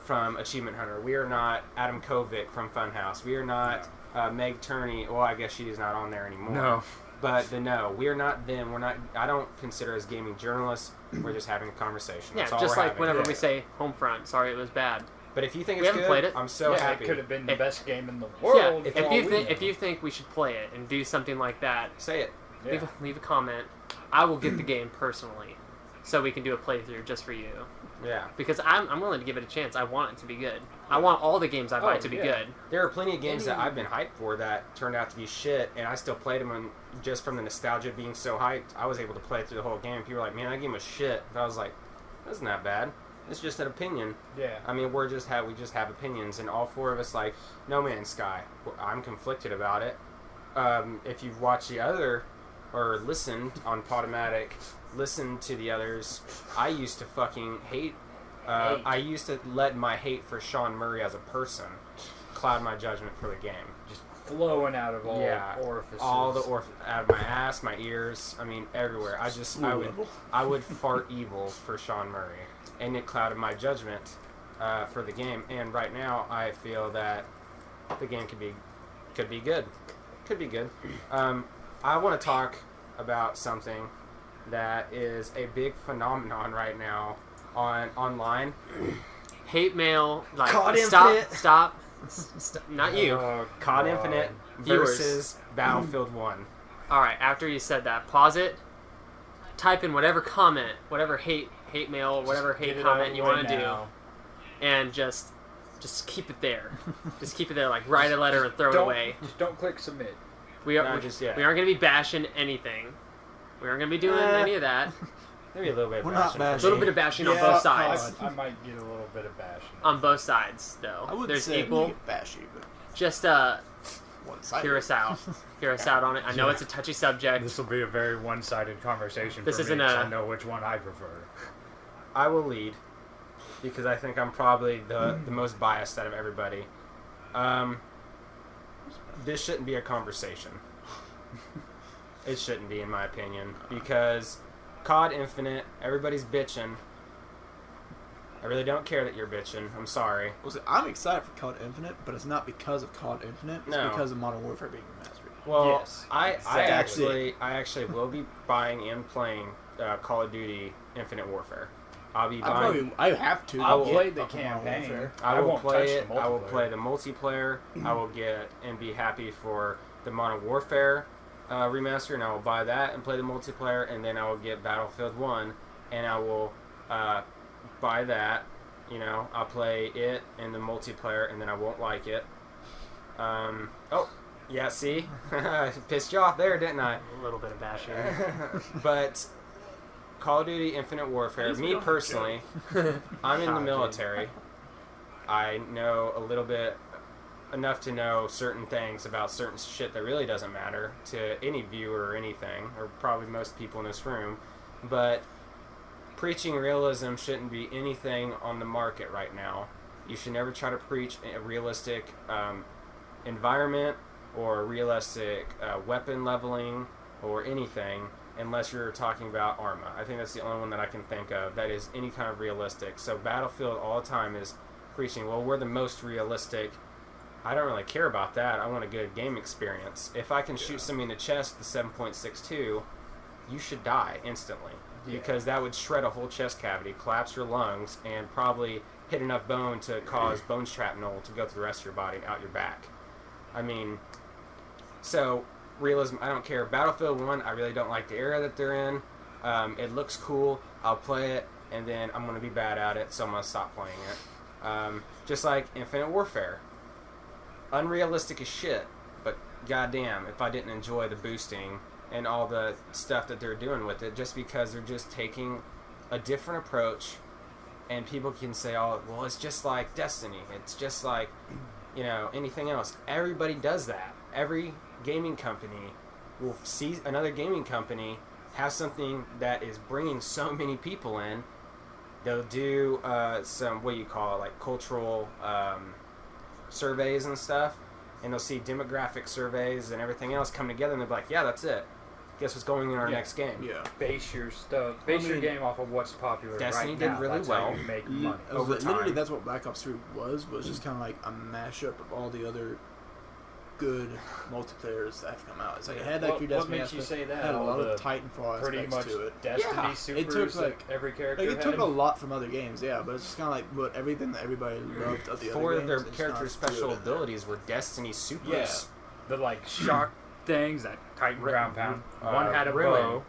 from Achievement Hunter. We are not Adam Kovic from Funhouse. We are not Meg Turney. Well, I guess she is not on there anymore. But we are not them. We're not. I don't consider us gaming journalists. We're just having a conversation. Yeah, That's all just we're like having. whenever Yeah. we say Homefront, sorry it was bad. But if you think We it's haven't good, played it. I'm so yeah, happy. it could have been the If- best game in the Yeah, world. if for all you we think know. if you think we should play it and do something like that, Say it. Yeah. leave a comment. I will get the game personally, so we can do a playthrough just for you. Yeah. because I'm willing to give it a chance. I want it to be good. I want all the games I buy to be good. There are plenty of games that I've been hyped for that turned out to be shit, and I still played them, and just from the nostalgia of being so hyped, I was able to play through the whole game. People were like, man, that game was shit. But I was like, that's not bad. It's just an opinion. Yeah. I mean, we just have opinions, and all four of us like No Man's Sky. I'm conflicted about it. If you've watched the other, or listened on Podomatic, listened to the others, I used to fucking hate. I used to let my hate for Sean Murray as a person cloud my judgment for the game. Just flowing out of all orifices. All the out of my ass, my ears. I mean, everywhere. I would fart evil for Sean Murray, and it clouded my judgment for the game. And right now, I feel that the game could be good. Could be good. I want to talk about something that is a big phenomenon right now online. Hate mail, like COD stop. Not you. COD Infinite versus Battlefield 1. All right, after you said that, pause it. Type in whatever comment, whatever hate mail, whatever hate comment you want to do, and just keep it there. Just keep it there. Like write a letter and throw it away. Just don't click submit. We aren't going to be bashing anything. We aren't going to be doing any of that. Maybe a little bit of We're not bashing. bashing. A little bit of bashing on both sides. I might get a little bit of bashing. On both sides, though. I wouldn't There's say equal. we get bashy, but Just one-sided. hear us out. Hear us out on it. I know it's a touchy subject. This will be a very one-sided conversation This for isn't me, 'cause a- I know which one I prefer. I will lead because I think I'm probably the most biased out of everybody. This shouldn't be a conversation. It shouldn't be, in my opinion, because COD Infinite, everybody's bitching. I really don't care that you're bitching. I'm sorry. I'm excited for COD Infinite, but it's not because of COD Infinite. It's No. because of Modern Warfare being remastered. Well, Yes, I exactly. actually will be buying and playing Call of Duty Infinite Warfare. I'll be buying. I have to. I'll will play the fucking Modern campaign. Warfare. I will won't play touch it. the I will multiplayer. play the multiplayer. I will get and be happy for the Modern Warfare remaster, and I will buy that and play the multiplayer, and then I will get Battlefield 1, and I will buy that. You know, I'll play it and the multiplayer, and then I won't like it. Oh, yeah, see? Pissed you off there, didn't I? A little bit of bashing. But Call of Duty Infinite Warfare, me personally, I'm in the military. I know a little bit, enough to know certain things about certain shit that really doesn't matter to any viewer or anything, or probably most people in this room. But preaching realism shouldn't be anything on the market right now. You should never try to preach a realistic environment or realistic weapon leveling or anything unless you're talking about Arma. I think that's the only one that I can think of that is any kind of realistic. So Battlefield all the time is preaching, well, we're the most realistic. I don't really care about that. I want a good game experience. If I can shoot somebody in the chest with the 7.62, you should die instantly. Because that would shred a whole chest cavity, collapse your lungs, and probably hit enough bone to cause bone shrapnel to go through the rest of your body out your back. I mean, so realism, I don't care. Battlefield 1, I really don't like the era that they're in. It looks cool. I'll play it, and then I'm going to be bad at it, so I'm going to stop playing it. Just like Infinite Warfare. Unrealistic as shit, but goddamn, if I didn't enjoy the boosting and all the stuff that they're doing with it, just because they're just taking a different approach, and people can say, oh, well, it's just like Destiny. It's just like, you know, anything else. Everybody does that. Every gaming company will see another gaming company have something that is bringing so many people in. They'll do some, what do you call it, like cultural surveys and stuff, and they'll see demographic surveys and everything else come together, and they'll be like, yeah, that's it. Guess what's going in our next game? Yeah. Base your stuff. Base your game off of what's popular Destiny right did now. really That's how well. you make money. Over Literally, time. that's what Black Ops 3 was just kind of like a mashup of all the other good multiplayers that have come out. It's like it had like your What Destiny makes you aspect, say that? had a All lot the of Titanfall pretty aspects much to it. Destiny Yeah. supers It took, that like- every character Like, it took had. a lot from other games, yeah, but it's just kind of like what everything that everybody loved of the Four other of their games. it's characters' kinda threw special it in there. abilities were Destiny supers. Yeah. The like shock things that Titan ground pound. One had a Ruin. bow.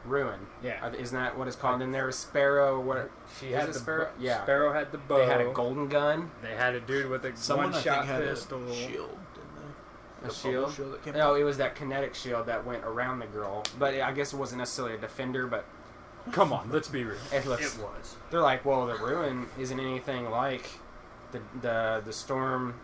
Ruin. Yeah. Isn't that what it's called? And there was Sparrow. What? She Is had it the Sparrow? Yeah. Sparrow had the bow. They had a golden gun. They had a dude with a Someone I one-shot think had pistol. a shield, didn't they? A The shield? bubble shield that came No, it was that kinetic shield that went around the girl. But I guess it wasn't necessarily a defender. But Come on, let's be real. it looks. It was. They're like, well, the Ruin isn't anything like the storm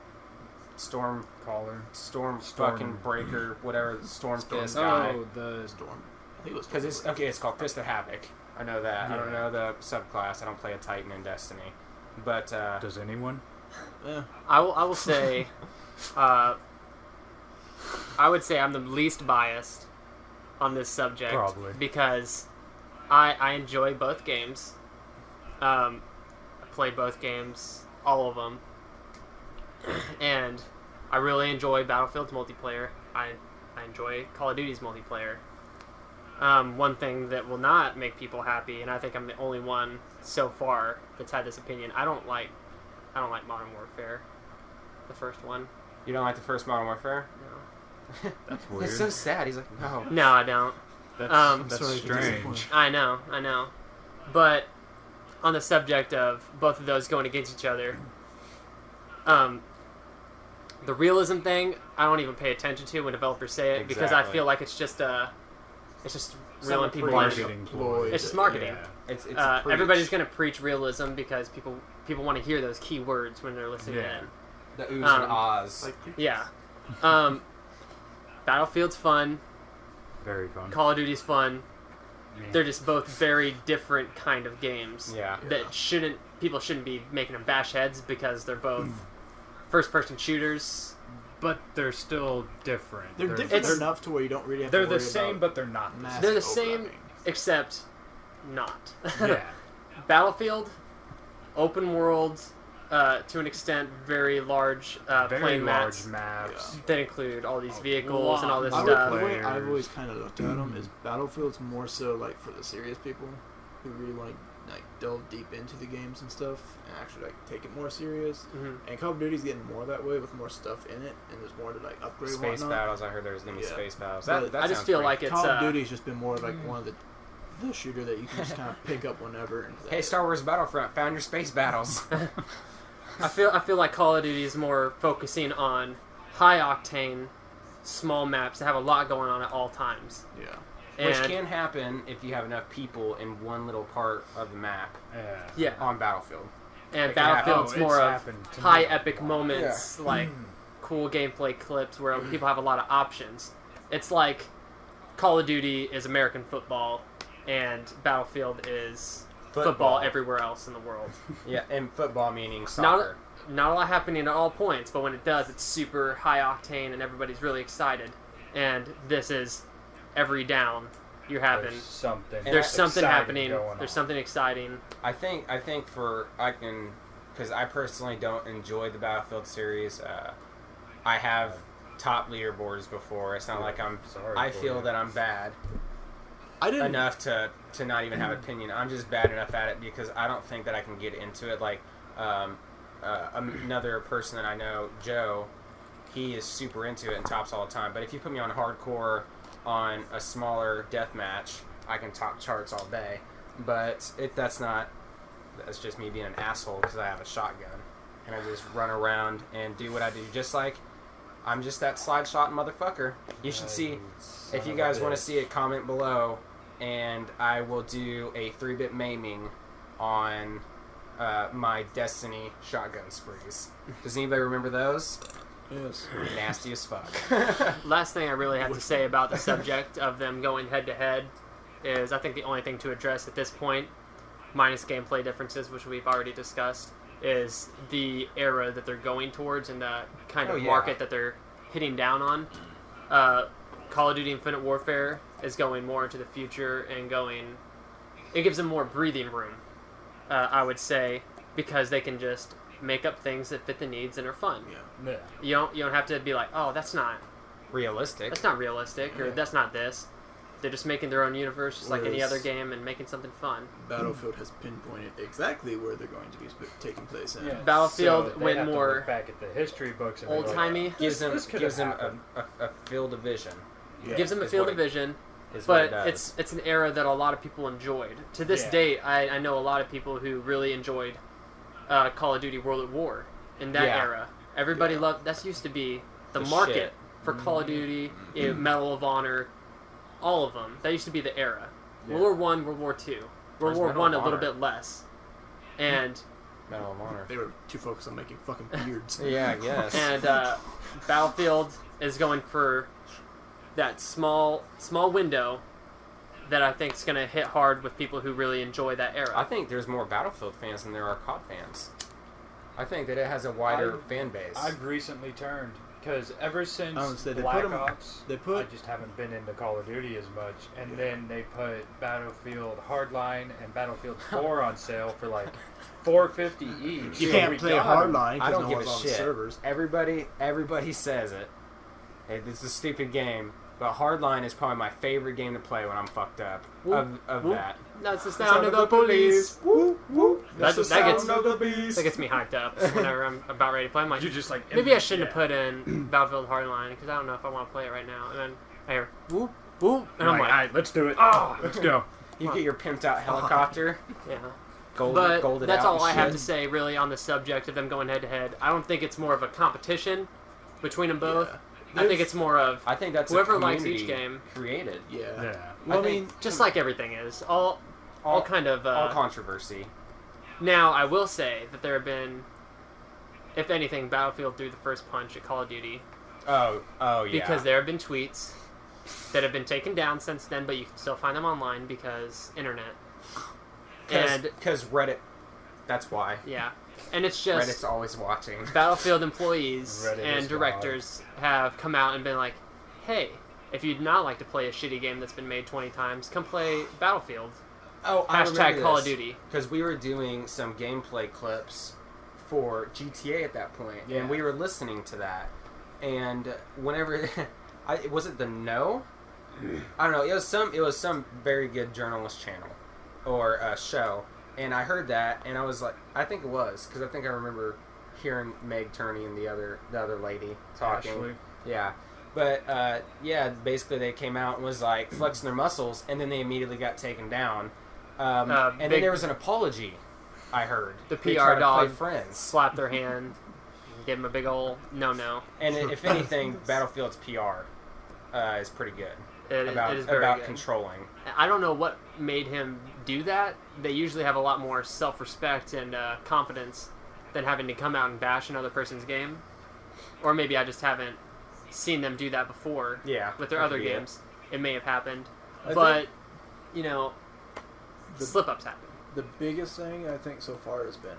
Caller. Storm Storm. fucking breaker, whatever, the Storm Storm Fist guy. guy. Oh, the Storm. I think it was Because it's Storm. okay. It's called Fist of Havoc. I know that. I don't Yeah. know the subclass. I don't play a Titan in Destiny, but Does anyone? Yeah. I will say, I would say I'm the least biased on this subject. Probably. Because I enjoy both games. I play both games, all of them. And I really enjoy Battlefield's multiplayer. I enjoy Call of Duty's multiplayer. One thing that will not make people happy, and I think I'm the only one so far that's had this opinion. I don't like Modern Warfare, the first one. you don't like the first Modern Warfare. No, That's weird. It's so sad. He's like, no. no, I don't. That's Sorry, strange. I know. But on the subject of both of those going against each other, the realism thing, I don't even pay attention to when developers say it because I Exactly. feel like it's just reeling people in. Marketing ploy. It's just marketing. Yeah. It's a preach. Everybody's gonna preach realism because people want to hear those key words when they're listening Yeah. in. the oohs and ahs. Like, Yeah. Battlefield's fun. Very fun. Call of Duty's fun. Yeah. They're just both very different kind of games. Yeah. That people shouldn't be making them bash heads because they're both first-person shooters. But they're still different. they're different It's- enough to where you don't really have They're to worry the same, about but they're not. massive They're the same, overlapping. except not. Yeah. Battlefield, open world, to an extent, very large Very playing large mats maps. that include all these A vehicles and all this lot. The stuff. way I've Players. always kind of looked at them is Battlefield's more so like for the serious people who really want to like delve deep into the games and stuff and actually like take it more serious. Mhm. And Call of Duty's getting more that way with more stuff in it and there's more to like upgrade and Space whatnot. battles. I heard there was gonna be Yeah. space battles. But That I just sounds feel great. like it's Call of Duty's just been more like one of the shooter that you can just kind of pick up whenever. And Hey, Star Wars Battlefront found your space battles. I feel like Call of Duty is more focusing on high octane, small maps that have a lot going on at all times. Yeah. Which And can happen if you have enough people in one little part of the map Yeah. yeah, on Battlefield. and it can happen. Battlefield's Oh, more it's of happened to high me. epic moments, like cool gameplay clips where people have a lot of options. It's like Call of Duty is American football, and Battlefield is football everywhere else in the world. Yeah, and football meaning soccer. Not a lot happening at all points, but when it does, it's super high octane and everybody's really excited. And this is every down you're having. There's something. There's something exciting happening. going There's on. something exciting. I think because I personally don't enjoy the Battlefield series. I have top leaderboards before. It's not like Sorry I for feel you. that I'm bad I didn't. enough to not even have an opinion. I'm just bad enough at it because I don't think that I can get into it. Like another person that I know, Joe, he is super into it and tops all the time. But if you put me on hardcore on a smaller death match, I can top charts all day. But that's just me being an asshole because I have a shotgun and I just run around and do what I do. Just like I'm just that slide shot motherfucker. You should see. If you guys want to see it, comment below, and I will do a 3-bit maiming on my Destiny shotgun sprees. Does anybody remember those? Yes. Nasty as fuck. Last thing I really have to say about the subject of them going head to head is I think the only thing to address at this point, minus gameplay differences, which we've already discussed, is the era that they're going towards and the kind of Oh, yeah. market that they're hitting down on. Call of Duty Infinite Warfare is going more into the future and it gives them more breathing room, I would say, because they can just make up things that fit the needs and are fun. Yeah. Yeah. You don't have to be like, oh, that's not Realistic. realistic, or Yeah. that's not this. They're just making their own universe, just like any Whereas- other game, and making something fun. Battlefield has pinpointed exactly where they're going to be taking place in. Yeah. Battlefield So they went have to more look back at the history books and be like, old-timey. Gives them this could gives have them happened. a field of vision. Yeah. Gives them a is field what of vision, is what it But does. it's an era that a lot of people enjoyed. To this Yeah. date, I know a lot of people who really enjoyed Call of Duty World at War in that Yeah. era. Everybody Yeah. loved. That used to be the The market shit. for Call of Duty, Medal of Honor, all of them. That used to be the era. Yeah. World War One, World War Two, World Where's War Medal One of a little Honor? bit less, and Medal of Honor. They were too focused on making fucking beards. Yeah, I guess. and Battlefield is going for that small window that I think is going to hit hard with people who really enjoy that era. I think there's more Battlefield fans than there are COD fans. I think that it has a wider fan base. I've recently turned because ever since Honestly, they Black put 'em- Ops, they put- I just haven't been into Call of Duty as much. And then they put Battlefield Hardline and Battlefield 4 on sale for like $4.50 each. You So can't we play got 'em. Hardline I because don't no give one's a on the shit. servers. Everybody says it. Hey, this is a stupid game, but Hardline is probably my favorite game to play when I'm fucked up. Whoop, Of whoop. that. That's the sound of the police. Whoop, whoop. That- That's the that gets- sound of the beast. That gets me hyped up whenever I'm about ready to play. I'm like, You just like maybe I shouldn't yeah. have put in Battlefield Hardline because I don't know if I want to play it right now. And then I hear whoop whoop, and I'm like, all right, let's do it. Oh, let's go. You get your pimped out helicopter. yeah. Golded But that's out all I and have shit. to say really on the subject of them going head to head. I don't think it's more of a competition between them both. Yeah. I think it's more of I think that's whoever a likes community each game. created. Yeah. Yeah. Well, I I mean, think- just like everything is. All kind of. all controversy. Now, I will say that there have been, if anything, Battlefield threw the first punch at Call of Duty Oh yeah. because there have been tweets that have been taken down since then, but you can still find them online because internet. And because Reddit. That's why. yeah, and it's just Reddit's always watching. Battlefield employees Reddit and is directors have come out and been like, hey, if you'd not like to play a shitty game that's been made 20 times, come play Battlefield. Oh, I Hashtag Call of Duty. Because we were doing some gameplay clips for GTA at that point, Yeah. and we were listening to that. And whenever, was it the No? I don't know. It was some very good journalist channel or show, and I heard that, and I was like, I think it was because I think I remember hearing Meg Turney and the other lady talking. Ashley. Yeah. But, yeah, basically they came out and was, like, flexing their muscles, and then they immediately got taken down. And then big- there was an apology, I heard. The They PR tried to play dog friends. Slap their hand, give them a big old no. And if anything, Battlefield's PR is pretty good It is very about good. controlling. I don't know what made him do that. They usually have a lot more self-respect and confidence than having to come out and bash another person's game. Or maybe I just haven't seen them do that before Yeah. with their that other could be it. games. It may have happened. I But, think you know, the- slip-ups happen. the biggest thing I think so far has been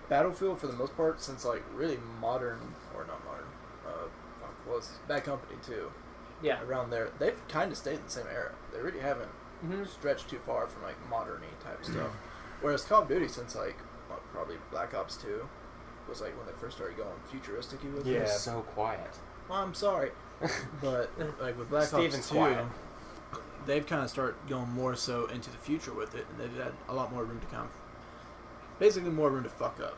Battlefield for the most part since like really modern or not modern, was Bad Company too. Yeah. Around there, they've kind of stayed in the same era. They really haven't Mm-hmm. stretched too far from like modern-y type stuff. Whereas Call of Duty since like probably Black Ops 2 was like when they first started going futuristic-y with Yeah. it. So quiet. Well, I'm sorry, but like with Black Steven's Ops 2, quiet. they've kind of started going more so into the future with it, and they've had a lot more room to kind of, basically more room to fuck up.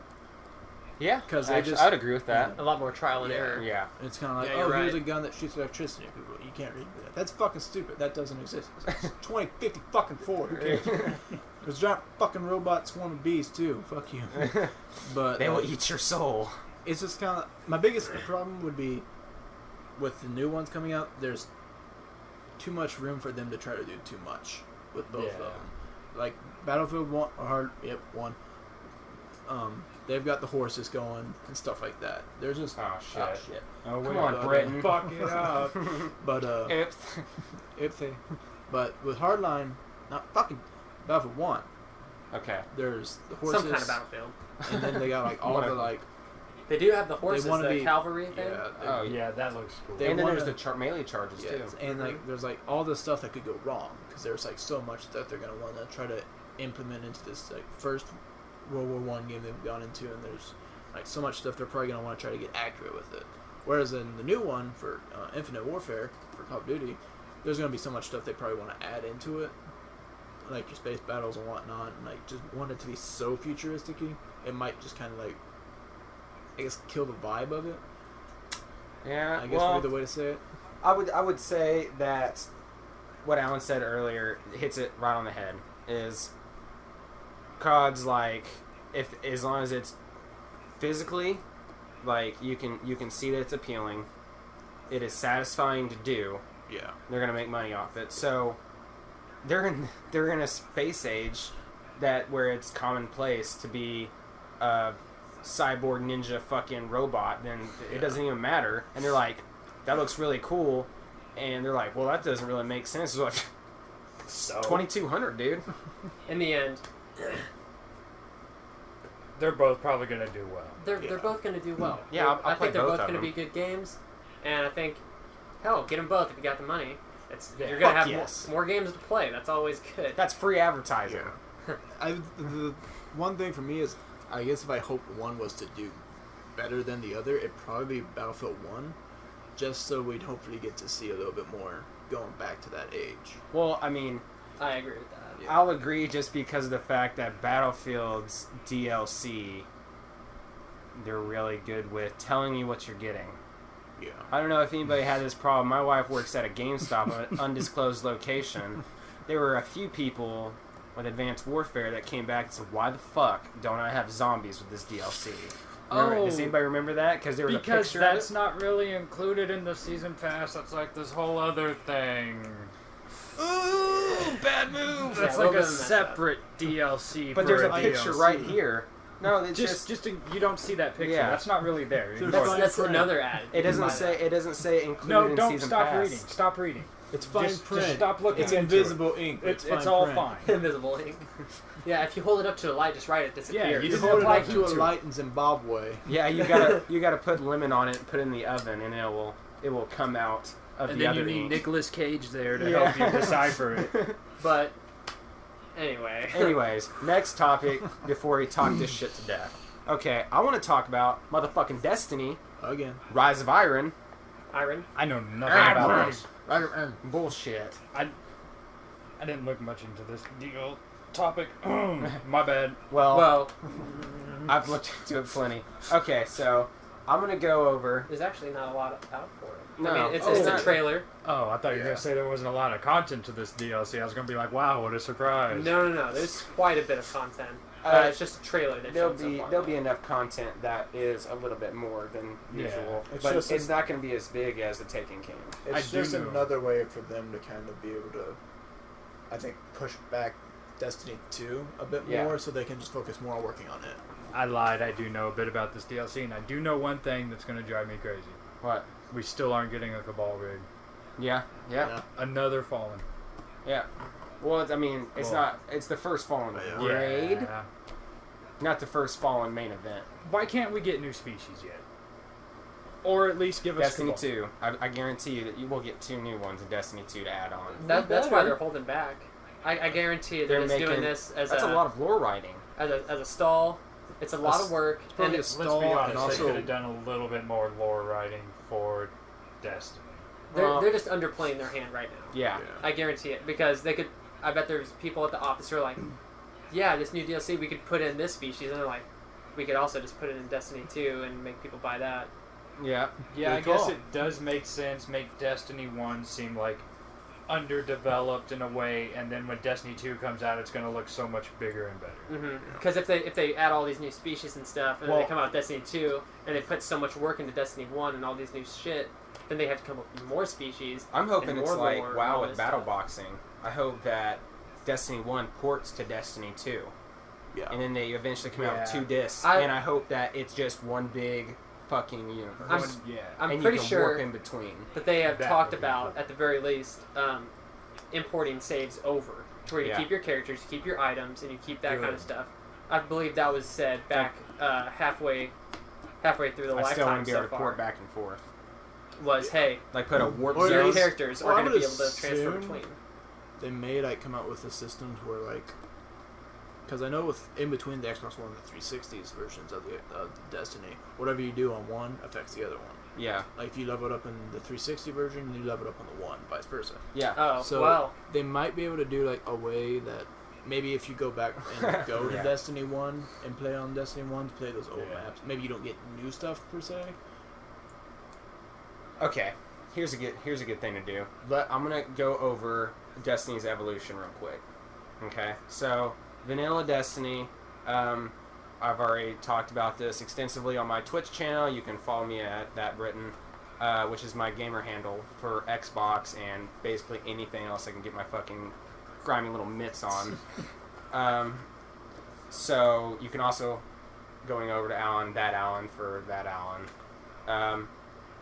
Yeah, 'Cause they actually, just- I'd agree with that. A lot more trial and Yeah. error. Yeah. And it's kind of like, Yeah, oh, you're here's right. a gun that shoots electricity. People, you can't read that. That's fucking stupid. That doesn't exist. It's 2050 fucking 4. Who cares? There's giant fucking robots swarming bees too. Fuck you. But They will eat your soul. it's just kind of my biggest problem would be with the new ones coming out. There's too much room for them to try to do too much with both of Yeah. them. Like Battlefield 1 or hard, yep, 1. They've got the horses going and stuff like that. There's just Oh, shit. Oh, Come wait, on, Britain. Fuck it up. but Oops. but with Hardline, not fucking Battlefield 1. Okay. There's the horses, Some kind of battlefield. and then they got like all the Whatever. like They do have the horses, wanna the be- cavalry thing. yeah, Oh, Yeah, that looks cool. They and then wanna- there's the melee charges, yeah, too. and like there's like all the stuff that could go wrong because there's like so much that they're gonna want to try to implement into this like first World War One game they've gone into, and there's like so much stuff they're probably gonna want to try to get accurate with it. Whereas in the new one for Infinite Warfare for Call of Duty, there's gonna be so much stuff they probably want to add into it, like your space battles and whatnot, and like just want it to be so futuristic-y, it might just kind of like I guess kill the vibe of it. Yeah, I guess would be the way to say it. I would say that what Alan said earlier hits it right on the head. Is COD's like, if as long as it's physically, like you can see that it's appealing, it is satisfying to do. Yeah. They're gonna make money off it. So they're in a space age where it's commonplace to be a cyborg ninja fucking robot. Then it doesn't even matter. And they're like, that looks really cool. And they're like, well, that doesn't really make sense. It's like, So 2200, dude. in the end, They're both probably going to do well. they're both going to do well. Yeah, I'll I play think they're both both of going to them. be good games, and I think, hell, get them both if you got the money. You're Fuck going to have yes. more games to play. That's always good. That's free advertising. The one thing for me is, I guess if I hoped one was to do better than the other, it'd probably be Battlefield 1, just so we'd hopefully get to see a little bit more going back to that age. Well, I mean, I agree with that. Yeah. I'll agree just because of the fact that Battlefield's DLC, they're really good with telling you what you're getting. Yeah. I don't know if anybody had this problem. My wife works at a GameStop at an undisclosed location. There were a few people with Advanced Warfare that came back and said, why the fuck don't I have zombies with this DLC? Does anybody remember that? Because there was a Because picture that's of it? not really included in the season pass. That's like this whole other thing. Ooh, bad move! Yeah, That's we'll like a give them that separate DLC. But for there's a DLC. picture right here. No, it's Just you don't see that picture. Yeah. That's not really there. There's Ignore fine it. That's print. another ad. It doesn't Buy say. that. It doesn't say included No, in don't season stop pass. reading. Stop reading. It's fine Just print. stop looking It's into invisible ink. It's fine all print. fine. Invisible ink. Yeah, if you hold it up to the light just right, it disappears. Yeah, You didn't hold it apply up to heat a to it. light in Zimbabwe. Yeah, you gotta put lemon on it, put it in the oven, and it will come out of And the then other you need ink. Nicolas Cage there to Yeah. help you decipher it. But anyway. Anyways, next topic before we talk this shit to death. Okay, I want to talk about motherfucking Destiny, Again. Rise of Iron. Iron. I know nothing Ah, about bro. this. Bullshit. I didn't look much into this deal topic. My bad. Well, Well, I've looked into it plenty. Okay, so I'm gonna go over. there's actually not a lot out for it. No. I mean, it's Oh, just not- a trailer. Oh, I thought you were Yeah. gonna say there wasn't a lot of content to this DLC. I was gonna be like, wow, what a surprise. No. There's quite a bit of content. It's just a trailer. That There'll showed be so far. there'll be enough content that is a little bit more than Yeah. usual, It's but just it's not gonna be as big as the Taken King. It's I do just know. another way for them to kind of be able to, I think, push back Destiny 2 a bit Yeah. more so they can just focus more on working on it. I lied. I do know a bit about this DLC, and I do know one thing that's gonna drive me crazy. What? We still aren't getting a Cabal raid. Yeah. Yeah. Another Fallen. Well, I mean, it's Well. not. It's the first Fallen Yeah. raid, Yeah. not the first Fallen main event. Why can't we get new species yet? Or at least give us Destiny Cabal. 2. I guarantee you that you will get 2 new ones in Destiny 2 to add on. That's why better. they're holding back. I guarantee that They're it's doing making- this as That's a lot of lore writing. as a stall. It's a lot of work, probably and a it's, Let's stall be and honest, also- they could have done a little bit more lore writing for Destiny. they're just underplaying their hand right now. Yeah. I guarantee it because they could. I bet there's people at the office who are like, "Yeah, this new DLC we could put in this species," and they're like, "We could also just put it in Destiny 2 and make people buy that." Yeah. Yeah, I Good guess call. it does make sense. Make Destiny 1 seem like underdeveloped in a way, and then when Destiny 2 comes out, it's going to look so much bigger and better. Because if they add all these new species and stuff, and then Well- they come out with Destiny 2, and they put so much work into Destiny 1 and all these new shit, then they have to come up with more species. I'm hoping and it's more like lore and WoW all with this battle stuff. boxing. I hope that Destiny 1 ports to Destiny 2. Yeah. And then they eventually come out with Yeah. 2 discs. I- And I hope that it's just one big fucking universe. I'm- Yeah. I'm and pretty you can sure warp in between. that they have That talked would be about, cool. at the very least, importing saves over, to where you Yeah. keep your characters, you keep your items, and you keep that kind Good. of stuff. I believe that was said back halfway through the I still lifetime want to be able so to far. port back and forth. Was, hey, Like put a warp Or your there's- characters or are I going to would be able to transfer assume- between. They may like come out with a system where like, because I know with in between the Xbox One and the 360's versions of the Destiny, whatever you do on one affects the other one. Yeah. Like if you level it up in the 360 version, you level it up on the one, vice versa. Yeah. Oh, So well, they might be able to do like a way that maybe if you go back and go to Yeah. Destiny 1 and play on Destiny 1, play those old Yeah. maps. Maybe you don't get new stuff per se. Okay. Here's a good thing to do. I'm gonna go over Destiny's evolution real quick. Okay, so vanilla Destiny. I've already talked about this extensively on my Twitch channel. You can follow me at ThatBritain, which is my gamer handle for Xbox and basically anything else I can get my fucking grimy little mitts on. So you can also going over to Alan, that Alan for that Alan.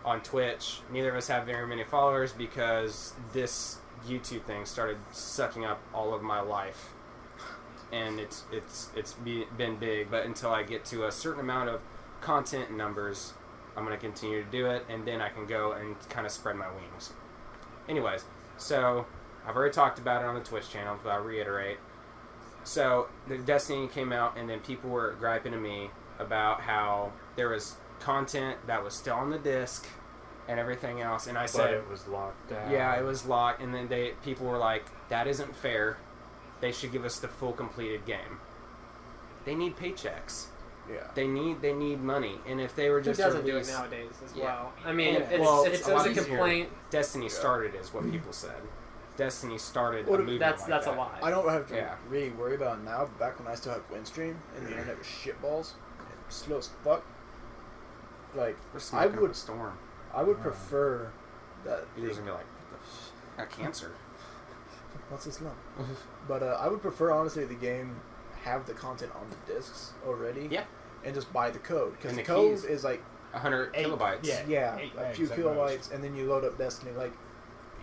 On Twitch, neither of us have very many followers because this YouTube thing started sucking up all of my life, and it's been big. But until I get to a certain amount of content and numbers, I'm gonna continue to do it, and then I can go and kind of spread my wings. Anyways, so I've already talked about it on the Twitch channel, but I'll reiterate. So the Destiny came out, and then people were griping to me about how there was content that was still on the disc and everything else, and I said it was locked down. Yeah, it was locked, and then people were like, that isn't fair. They should give us the full completed game. They need paychecks. Yeah. They need money, and if they were Who just doesn't to do it release, nowadays as Yeah. well? I mean, And- it's, well, it's, it's it a was lot a easier. complaint. Destiny started is what people said. Destiny started What a if- movement That's like that's a that. lie. I don't have to Yeah. really worry about it now. But back when I still had Windstream and the internet was shitballs, and slow as fuck. Like We're smoking up would- a storm. I would prefer that. You're gonna be like, what the got cancer. What's this lump? But I would prefer honestly the game have the content on the discs already. Yeah. And just buy the code because And the the code keys. is like 100 8, kilobytes. yeah. yeah, 8 a few megs at kilobytes, most. and then you load up Destiny. Like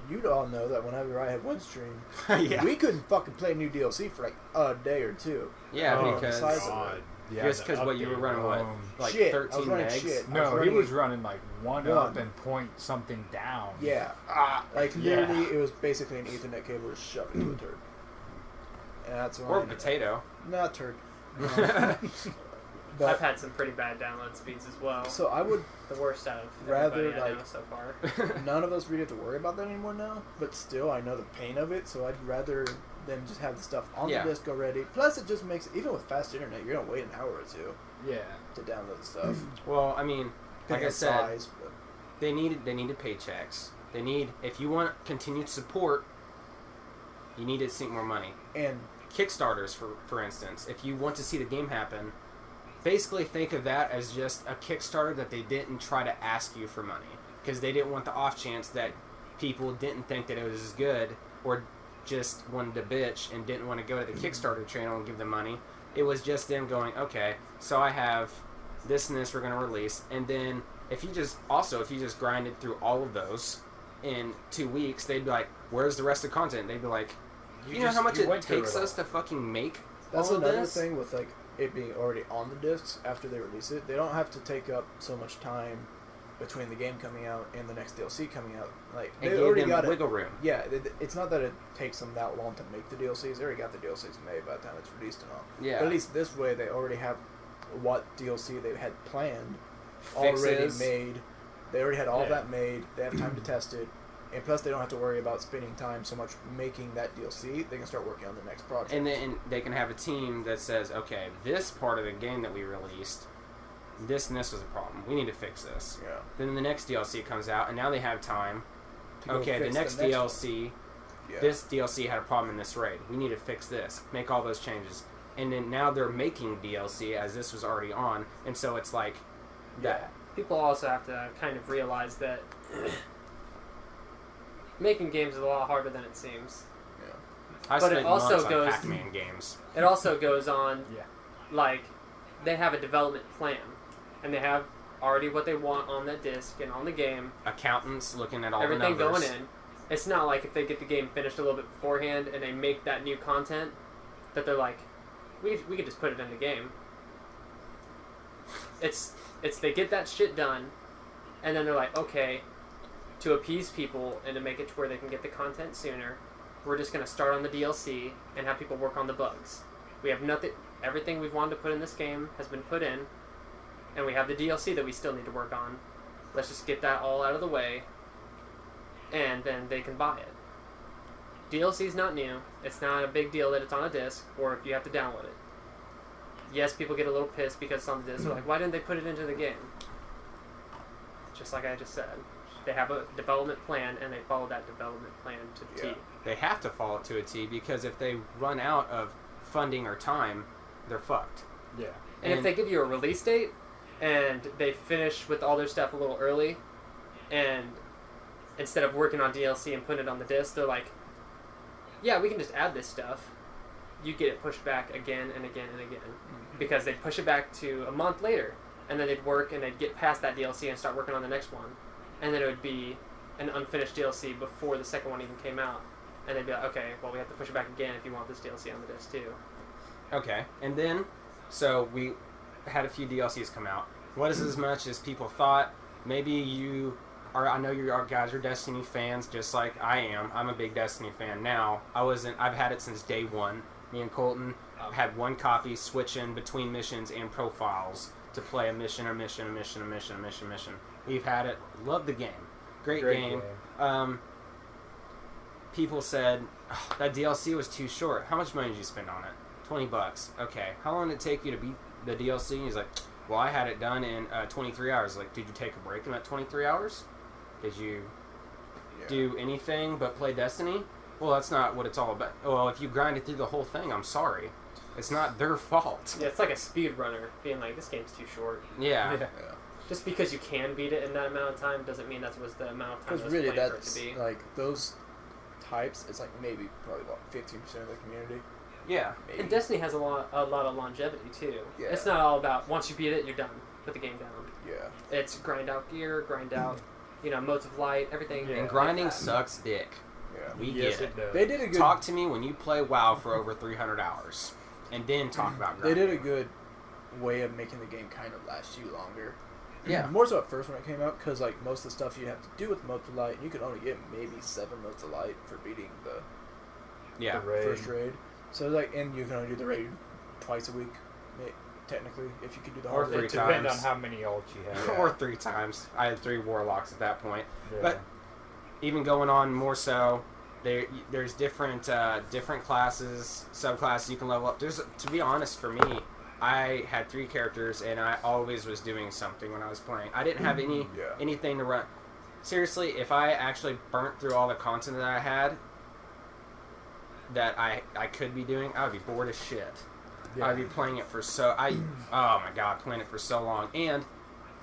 you'd all know that whenever I had Windstream, Yeah. we couldn't fucking play new DLC for like a day or two. Yeah, Oh, because besides- God. Yeah, just the because what you were update running, what, alone. like Shit, I was 13 running megs? shit. I was No, he running- was running like one up One. and point something down. Yeah, like Yeah. literally, it was basically an Ethernet cable just shoved into a turd. And that's why. Or a potato. Not turd. I've But had some pretty bad download speeds as well. so I would The worst out of rather, everybody I know like- so far. none of us really have to worry about that anymore now. But still, I know the pain of it. So I'd rather them just have the stuff on Yeah. the disc already. Plus, it just makes even with fast internet, you're gonna wait an hour or two Yeah. to download the stuff. Well, I mean, like I Depending on said, size, but they needed paychecks. They need, if you want continued support, you need to sink more money. and Kickstarters, for instance, if you want to see the game happen, basically think of that as just a Kickstarter that they didn't try to ask you for money because they didn't want the off chance that people didn't think that it was as good or just wanted to bitch and didn't want to go to the Kickstarter channel and give them money. It was just them going, okay, so I have this and this we're going to release, and then if you just grinded through all of those in 2 weeks, they'd be like, where's the rest of the content? They'd be like, you know how much it went through takes all. us to fucking make that's all of another this? thing with like it being already on the discs after they release it. They don't have to take up so much time between the game coming out and the next DLC coming out. Like It they gave already them got it. wiggle room. Yeah, it's not that it takes them that long to make the DLCs. They already got the DLCs made by the time it's released and all. Yeah. But at least this way, they already have what DLC they had planned already Fixes. made. They already had all Yeah. that made. They have time to test it. And plus, they don't have to worry about spending time so much making that DLC. They can start working on the next project. And then they can have a team that says, okay, this part of the game that we released, this and this was a problem. We need to fix this. yeah. Then the next DLC comes out, and now they have time. To go Okay, the fix next one. DLC, Yeah. this DLC had a problem in this raid. We need to fix this. Make all those changes. And then now they're making DLC as this was already on, and so it's like that. People also have to kind of realize that making games is a lot harder than it seems. I But it spent also months goes- on Pac-Man games. It also goes on, Yeah. like, they have a development plan, and they have already what they want on the disc and on the game, Accountants looking at all everything the numbers. going in. It's not like if they get the game finished a little bit beforehand and they make that new content, that they're like, we could just put it in the game. It's they get that shit done, and then they're like, okay, to appease people and to make it to where they can get the content sooner, we're just going to start on the DLC and have people work on the bugs. We have nothing, everything we've wanted to put in this game has been put in, and we have the DLC that we still need to work on. Let's just get that all out of the way, and then they can buy it. DLC is not new. It's not a big deal that it's on a disc or if you have to download it. Yes, people get a little pissed because it's on the disc. They're like, why didn't they put it into the game? Just like I just said. They have a development plan, and they follow that development plan to the Yeah. T. They have to follow it to a T because if they run out of funding or time, they're fucked. Yeah. And if they give you a release date, and they finish with all their stuff a little early, and instead of working on DLC and putting it on the disc, they're like, yeah, we can just add this stuff. You get it pushed back again and again and again. Because they'd push it back to a month later, and then they'd work and they'd get past that DLC and start working on the next one. And then it would be an unfinished DLC before the second one even came out. And they'd be like, okay, well, we have to push it back again if you want this DLC on the disc too. Okay, and then, so we had a few DLCs come out. What is as much as people thought? Maybe you are, I know you guys are Destiny fans just like I am. I'm a big Destiny fan now. I've had it since day one. Me and Colton had one copy switching between missions and profiles to play a mission. We've had it. Love the game. Great game. People said, "Oh, that DLC was too short. How much money did you spend on it? $20. Okay. How long did it take you to beat the DLC? And he's like, well, I had it done in 23 hours. Like, did you take a break in that 23 hours? Did you do anything but play Destiny? Well, that's not what it's all about. Well, if you grinded through the whole thing, I'm sorry. It's not their fault. Yeah, it's like a speedrunner being like, this game's too short. Yeah. Yeah. Just because you can beat it in that amount of time doesn't mean that was the amount of time Because that was really, planned for it that's to be. like those types. It's like maybe probably about 15% of the community. Yeah. Maybe. And Destiny has a lot of longevity too. Yeah. It's not all about once you beat it, you're done. Put the game down. Yeah. It's grind out gear, grind out, modes of light, everything. Yeah. And grinding like that. sucks dick. Yeah. We Yes, get it. it does. They did a good. Talk to me when you play WoW for over 300 hours. And then talk about They grinding. did a good way of making the game kind of last you longer. Yeah. More so at first when it came out, because like most of the stuff you have to do with modes of light, you could only get maybe 7 modes of light for beating the Yeah. The raid. first raid. So like, and you can only do the raid twice a week, technically, if you could do the Or hard three raid. it depends times. on how many ults you have. Or 3 times. I had 3 warlocks at that point. Yeah. But even going on more so, there's different different classes, subclasses you can level up. To be honest, for me, I had 3 characters and I always was doing something when I was playing. I didn't have anything to run. Seriously, if I actually burnt through all the content that I had, that I could be doing, I would be bored as shit. Yeah. I'd be playing it for oh my god, playing it for so long. And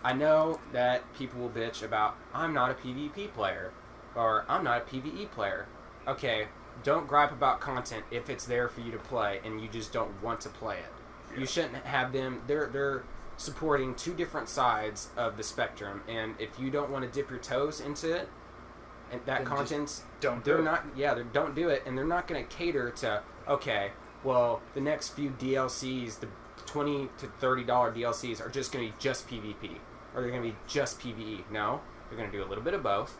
I know that people will bitch about, I'm not a PvP player, or I'm not a PvE player. Okay, don't gripe about content if it's there for you to play and you just don't want to play it. You shouldn't have them, they're supporting 2 different sides of the spectrum, and if you don't want to dip your toes into it, and that Then just content's, don't they're do it. not, don't do it, and they're not going to cater to, okay, well, the next few DLCs, the $20 to $30 DLCs, are just going to be just PvP, or they're going to be just PvE. No, they're going to do a little bit of both,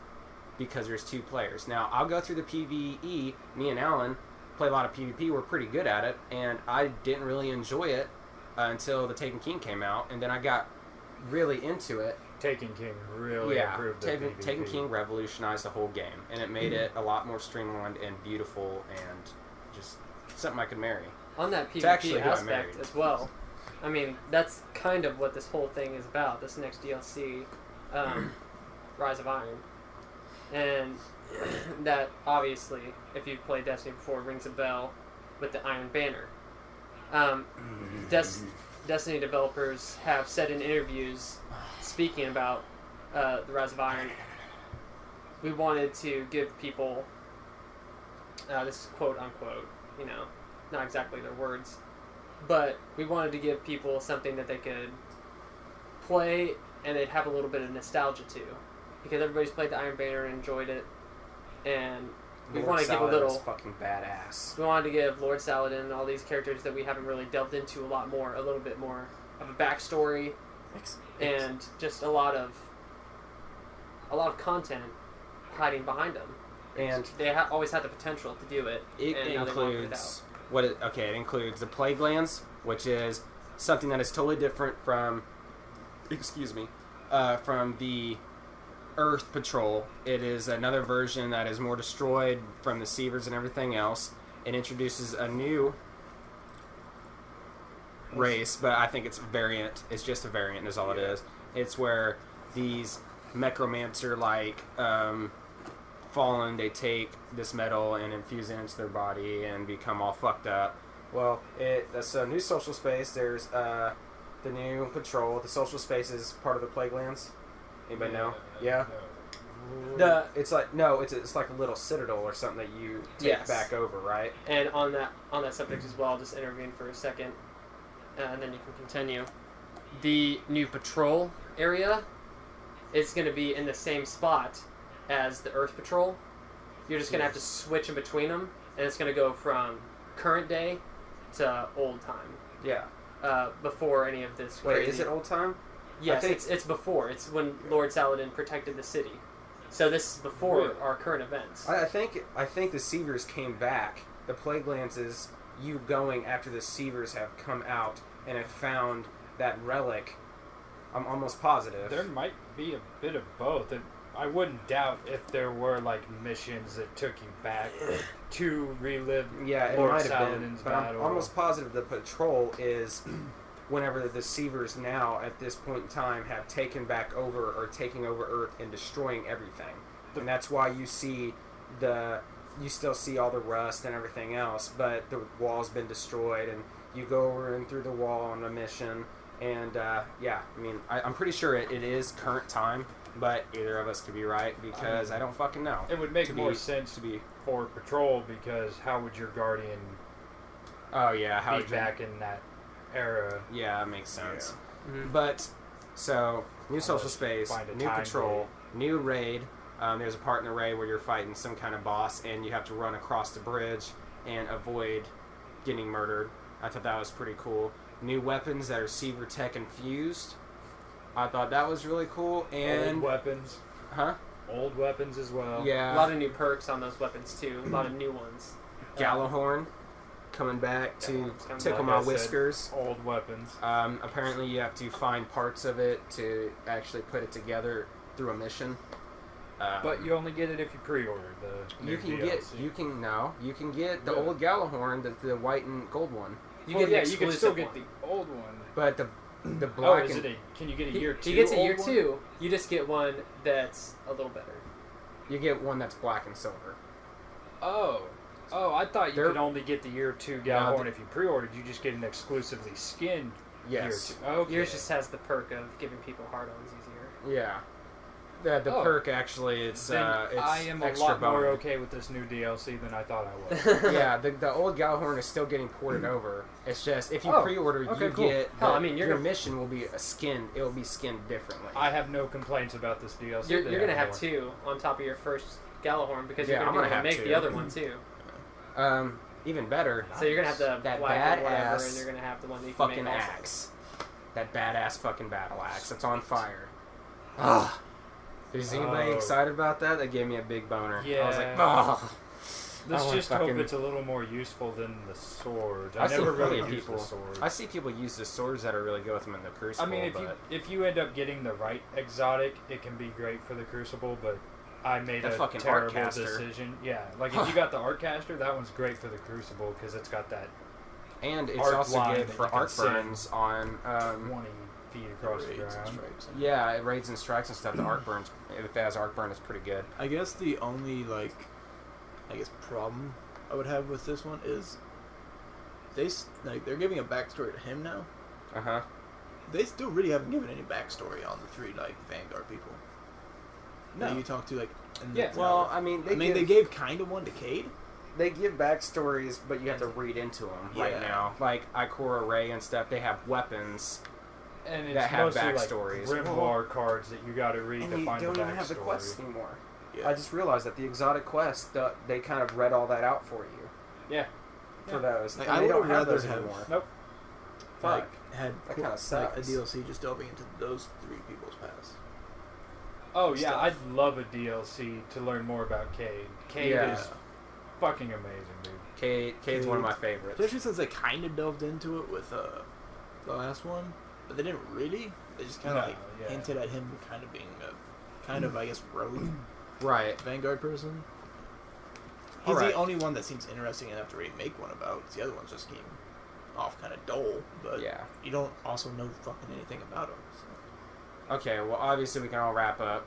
because there's 2 players. Now, I'll go through the PvE. Me and Alan play a lot of PvP. We're pretty good at it, and I didn't really enjoy it until the Taken King came out, and then I got really into it. Taken King really improved the PvP. Taken King revolutionized the whole game, and it made it a lot more streamlined and beautiful, and just something I could marry. On that It's actually PvP who I aspect married. as well. I mean, that's kind of what this whole thing is about. This next DLC, Rise of Iron, and that obviously, if you've played Destiny before, rings a bell with the Iron Banner. Destiny developers have said in interviews, speaking about the Rise of Iron, we wanted to give people, this is quote unquote, not exactly their words, but we wanted to give people something that they could play and they'd have a little bit of nostalgia to, because everybody's played the Iron Banner and enjoyed it, and we want to give a Saladin little. is fucking badass. We wanted to give Lord Saladin and all these characters that we haven't really delved into a little bit more of a backstory, and just a lot of content hiding behind them. And They always had the potential to do it. it and now they wanted it includes out. it includes the Plague Lands, which is something that is totally different from from the Earth Patrol. It is another version that is more destroyed from the Sievers and everything else. It introduces a new race, but I think it's a variant. It's just a variant is all it is. It's where these necromancer like fallen. They take this metal and infuse it into their body and become all fucked up. Well, that's a new social space. There's the new patrol. The social space is part of the Plaguelands. Anybody know? Yeah. It's like it's like a little citadel or something that you take Yes. back over, right? And on that subject as well, I'll just intervene for a second, and then you can continue. The new patrol area is going to be in the same spot as the Earth Patrol. You're just going to have to switch in between them, and it's going to go from current day to old time. Yeah. Before any of this. Wait, crazy- is it old time? Yes, I think- it's before. It's when Lord Saladin protected the city. So this is before Really? our current events. I think the Seavers came back. The Plaguelands is you going after the Seavers have come out and have found that relic. I'm almost positive. There might be a bit of both. I wouldn't doubt if there were like missions that took you back to relive Yeah, it Lord might have been, Saladin's but I'm battle. almost positive the patrol is whenever the Seavers now at this point in time have taken back over or taking over Earth and destroying everything, and that's why you still see all the rust and everything else, but the wall's been destroyed, and you go over and through the wall on a mission, and yeah, I mean, I'm pretty sure it is current time, but either of us could be right because I don't fucking know. It would make To more be- sense to be. for patrol because how would your guardian Oh yeah, how be would you- back in that era? Yeah, that makes sense. Mhm. But so new social Unless space, find a new time patrol, new raid. There's a part in the raid where you're fighting some kind of boss, and you have to run across the bridge and avoid getting murdered. I thought that was pretty cool. New weapons that are Seaver Tech infused. I thought that was really cool. And Old weapons. huh? Old weapons as well. Yeah. A lot of new perks on those weapons too. A lot of new ones. Gallahorn coming back to Gallahorn's coming tickle back. my Like I said, whiskers. Old weapons. Apparently, you have to find parts of it to actually put it together through a mission. But you only get it if you pre-order the new You can DLC. get the Really? old Gallahorn, the white and gold one. You Well, get an yeah, you can still exclusive get one. the old one. But the Oh, black is and it can you get a He, year 2? he gets a old year one? 2. You just get one that's a little better. you get one that's black and silver. Oh, I thought you They're- could only get the year 2 No, Gallahorn if you pre-ordered. You just get an exclusively skinned Yes. year 2. Okay. Yours just has the perk of giving people hard-ons easier. Yeah. The Oh. perk actually it's Then it's I am a extra lot more bone. okay with this new DLC than I thought I was. Yeah, the old Gallahorn is still getting ported over. It's just if you Oh, pre-order, okay, you cool. get. Hell, I mean, you're your gonna- mission will be skinned. It will be skinned differently. I have no complaints about this DLC. You're They going to have anymore. 2 on top of your first Gallahorn because Yeah, you're I'm going gonna to make have the 2. other one too. Even better. So you're going to have the That black or whatever, badass and you're going to have the one that you can fucking make also. axe. That badass fucking battle axe. That's on fire. Ah. Is anybody Oh. excited about that? That gave me a big boner. I was like, Yeah. oh. Let's I wanna just fucking- hope it's a little more useful than the swords. I I see never plenty really of used people. the swords. I see people use the swords that are really good with them in the I Crucible. mean, but if you end up getting the right exotic, it can be great for the Crucible. But I made That a fucking terrible Artcaster. decision. Yeah, like if you got the Artcaster, that one's great for the Crucible because it's got that and it's art also line good that for you can art send. burns on 20 feet across the Raids and ground. strikes. yeah, it raids and strikes and stuff. The art burns, if it has art burn, it's pretty good. I guess the only problem I would have with this one is they're giving a backstory to him now. Uh huh. They still really haven't given any backstory on the 3 Vanguard people. That you talk to in the Yeah, Well, tower. I mean, they gave kind of one to Cade. They give backstories, but you have to read into them right Yeah. now. Like Ikora Ray and stuff, they have weapons, And it's that have mostly backstories. like grimoire cards that you got to read and to you find don't the even have the backstory. quests anymore. Yeah. I just realized that the exotic quest, they kind of read all that out for you Yeah. for those. Like, and I they would don't have rather those have- anymore. Nope. Fuck. Had That kinda a sucks. DLC just delving into those 3 people's past. Oh yeah, Stuff. I'd love a DLC to learn more about Cade. Cade Yeah. is fucking amazing, dude. Cade's one of my favorites. Especially since they kind of delved into it with the last one, but they didn't really. They just kind of No, yeah. hinted at him kind of being a I guess rogue Right. Vanguard person. He's Alright. the only one that seems interesting enough to really make one about. 'Cause the other ones just came off kind of dull, but Yeah. you don't also know fucking anything about him. So. Okay, well, obviously we can all wrap up.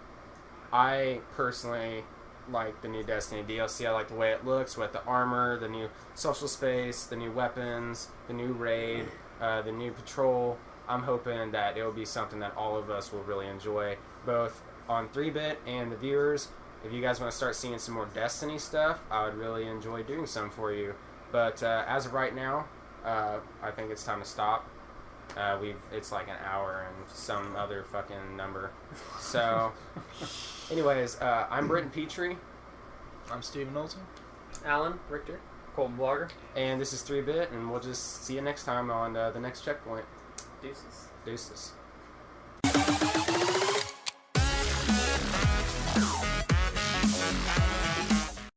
I personally like the new Destiny DLC. I like the way it looks, with the armor, the new social space, the new weapons, the new raid, the new patrol. I'm hoping that it will be something that all of us will really enjoy, both on 3-Bit and the viewers. If you guys want to start seeing some more Destiny stuff, I would really enjoy doing some for you. But as of right now, I think it's time to stop. It's like an hour and some other fucking number. So, anyways, I'm Britton Petrie, I'm Steven Olson. Alan, Richter. Colton Blogger. and this is 3-Bit, and we'll just see you next time on the next checkpoint. Deuces. Deuces.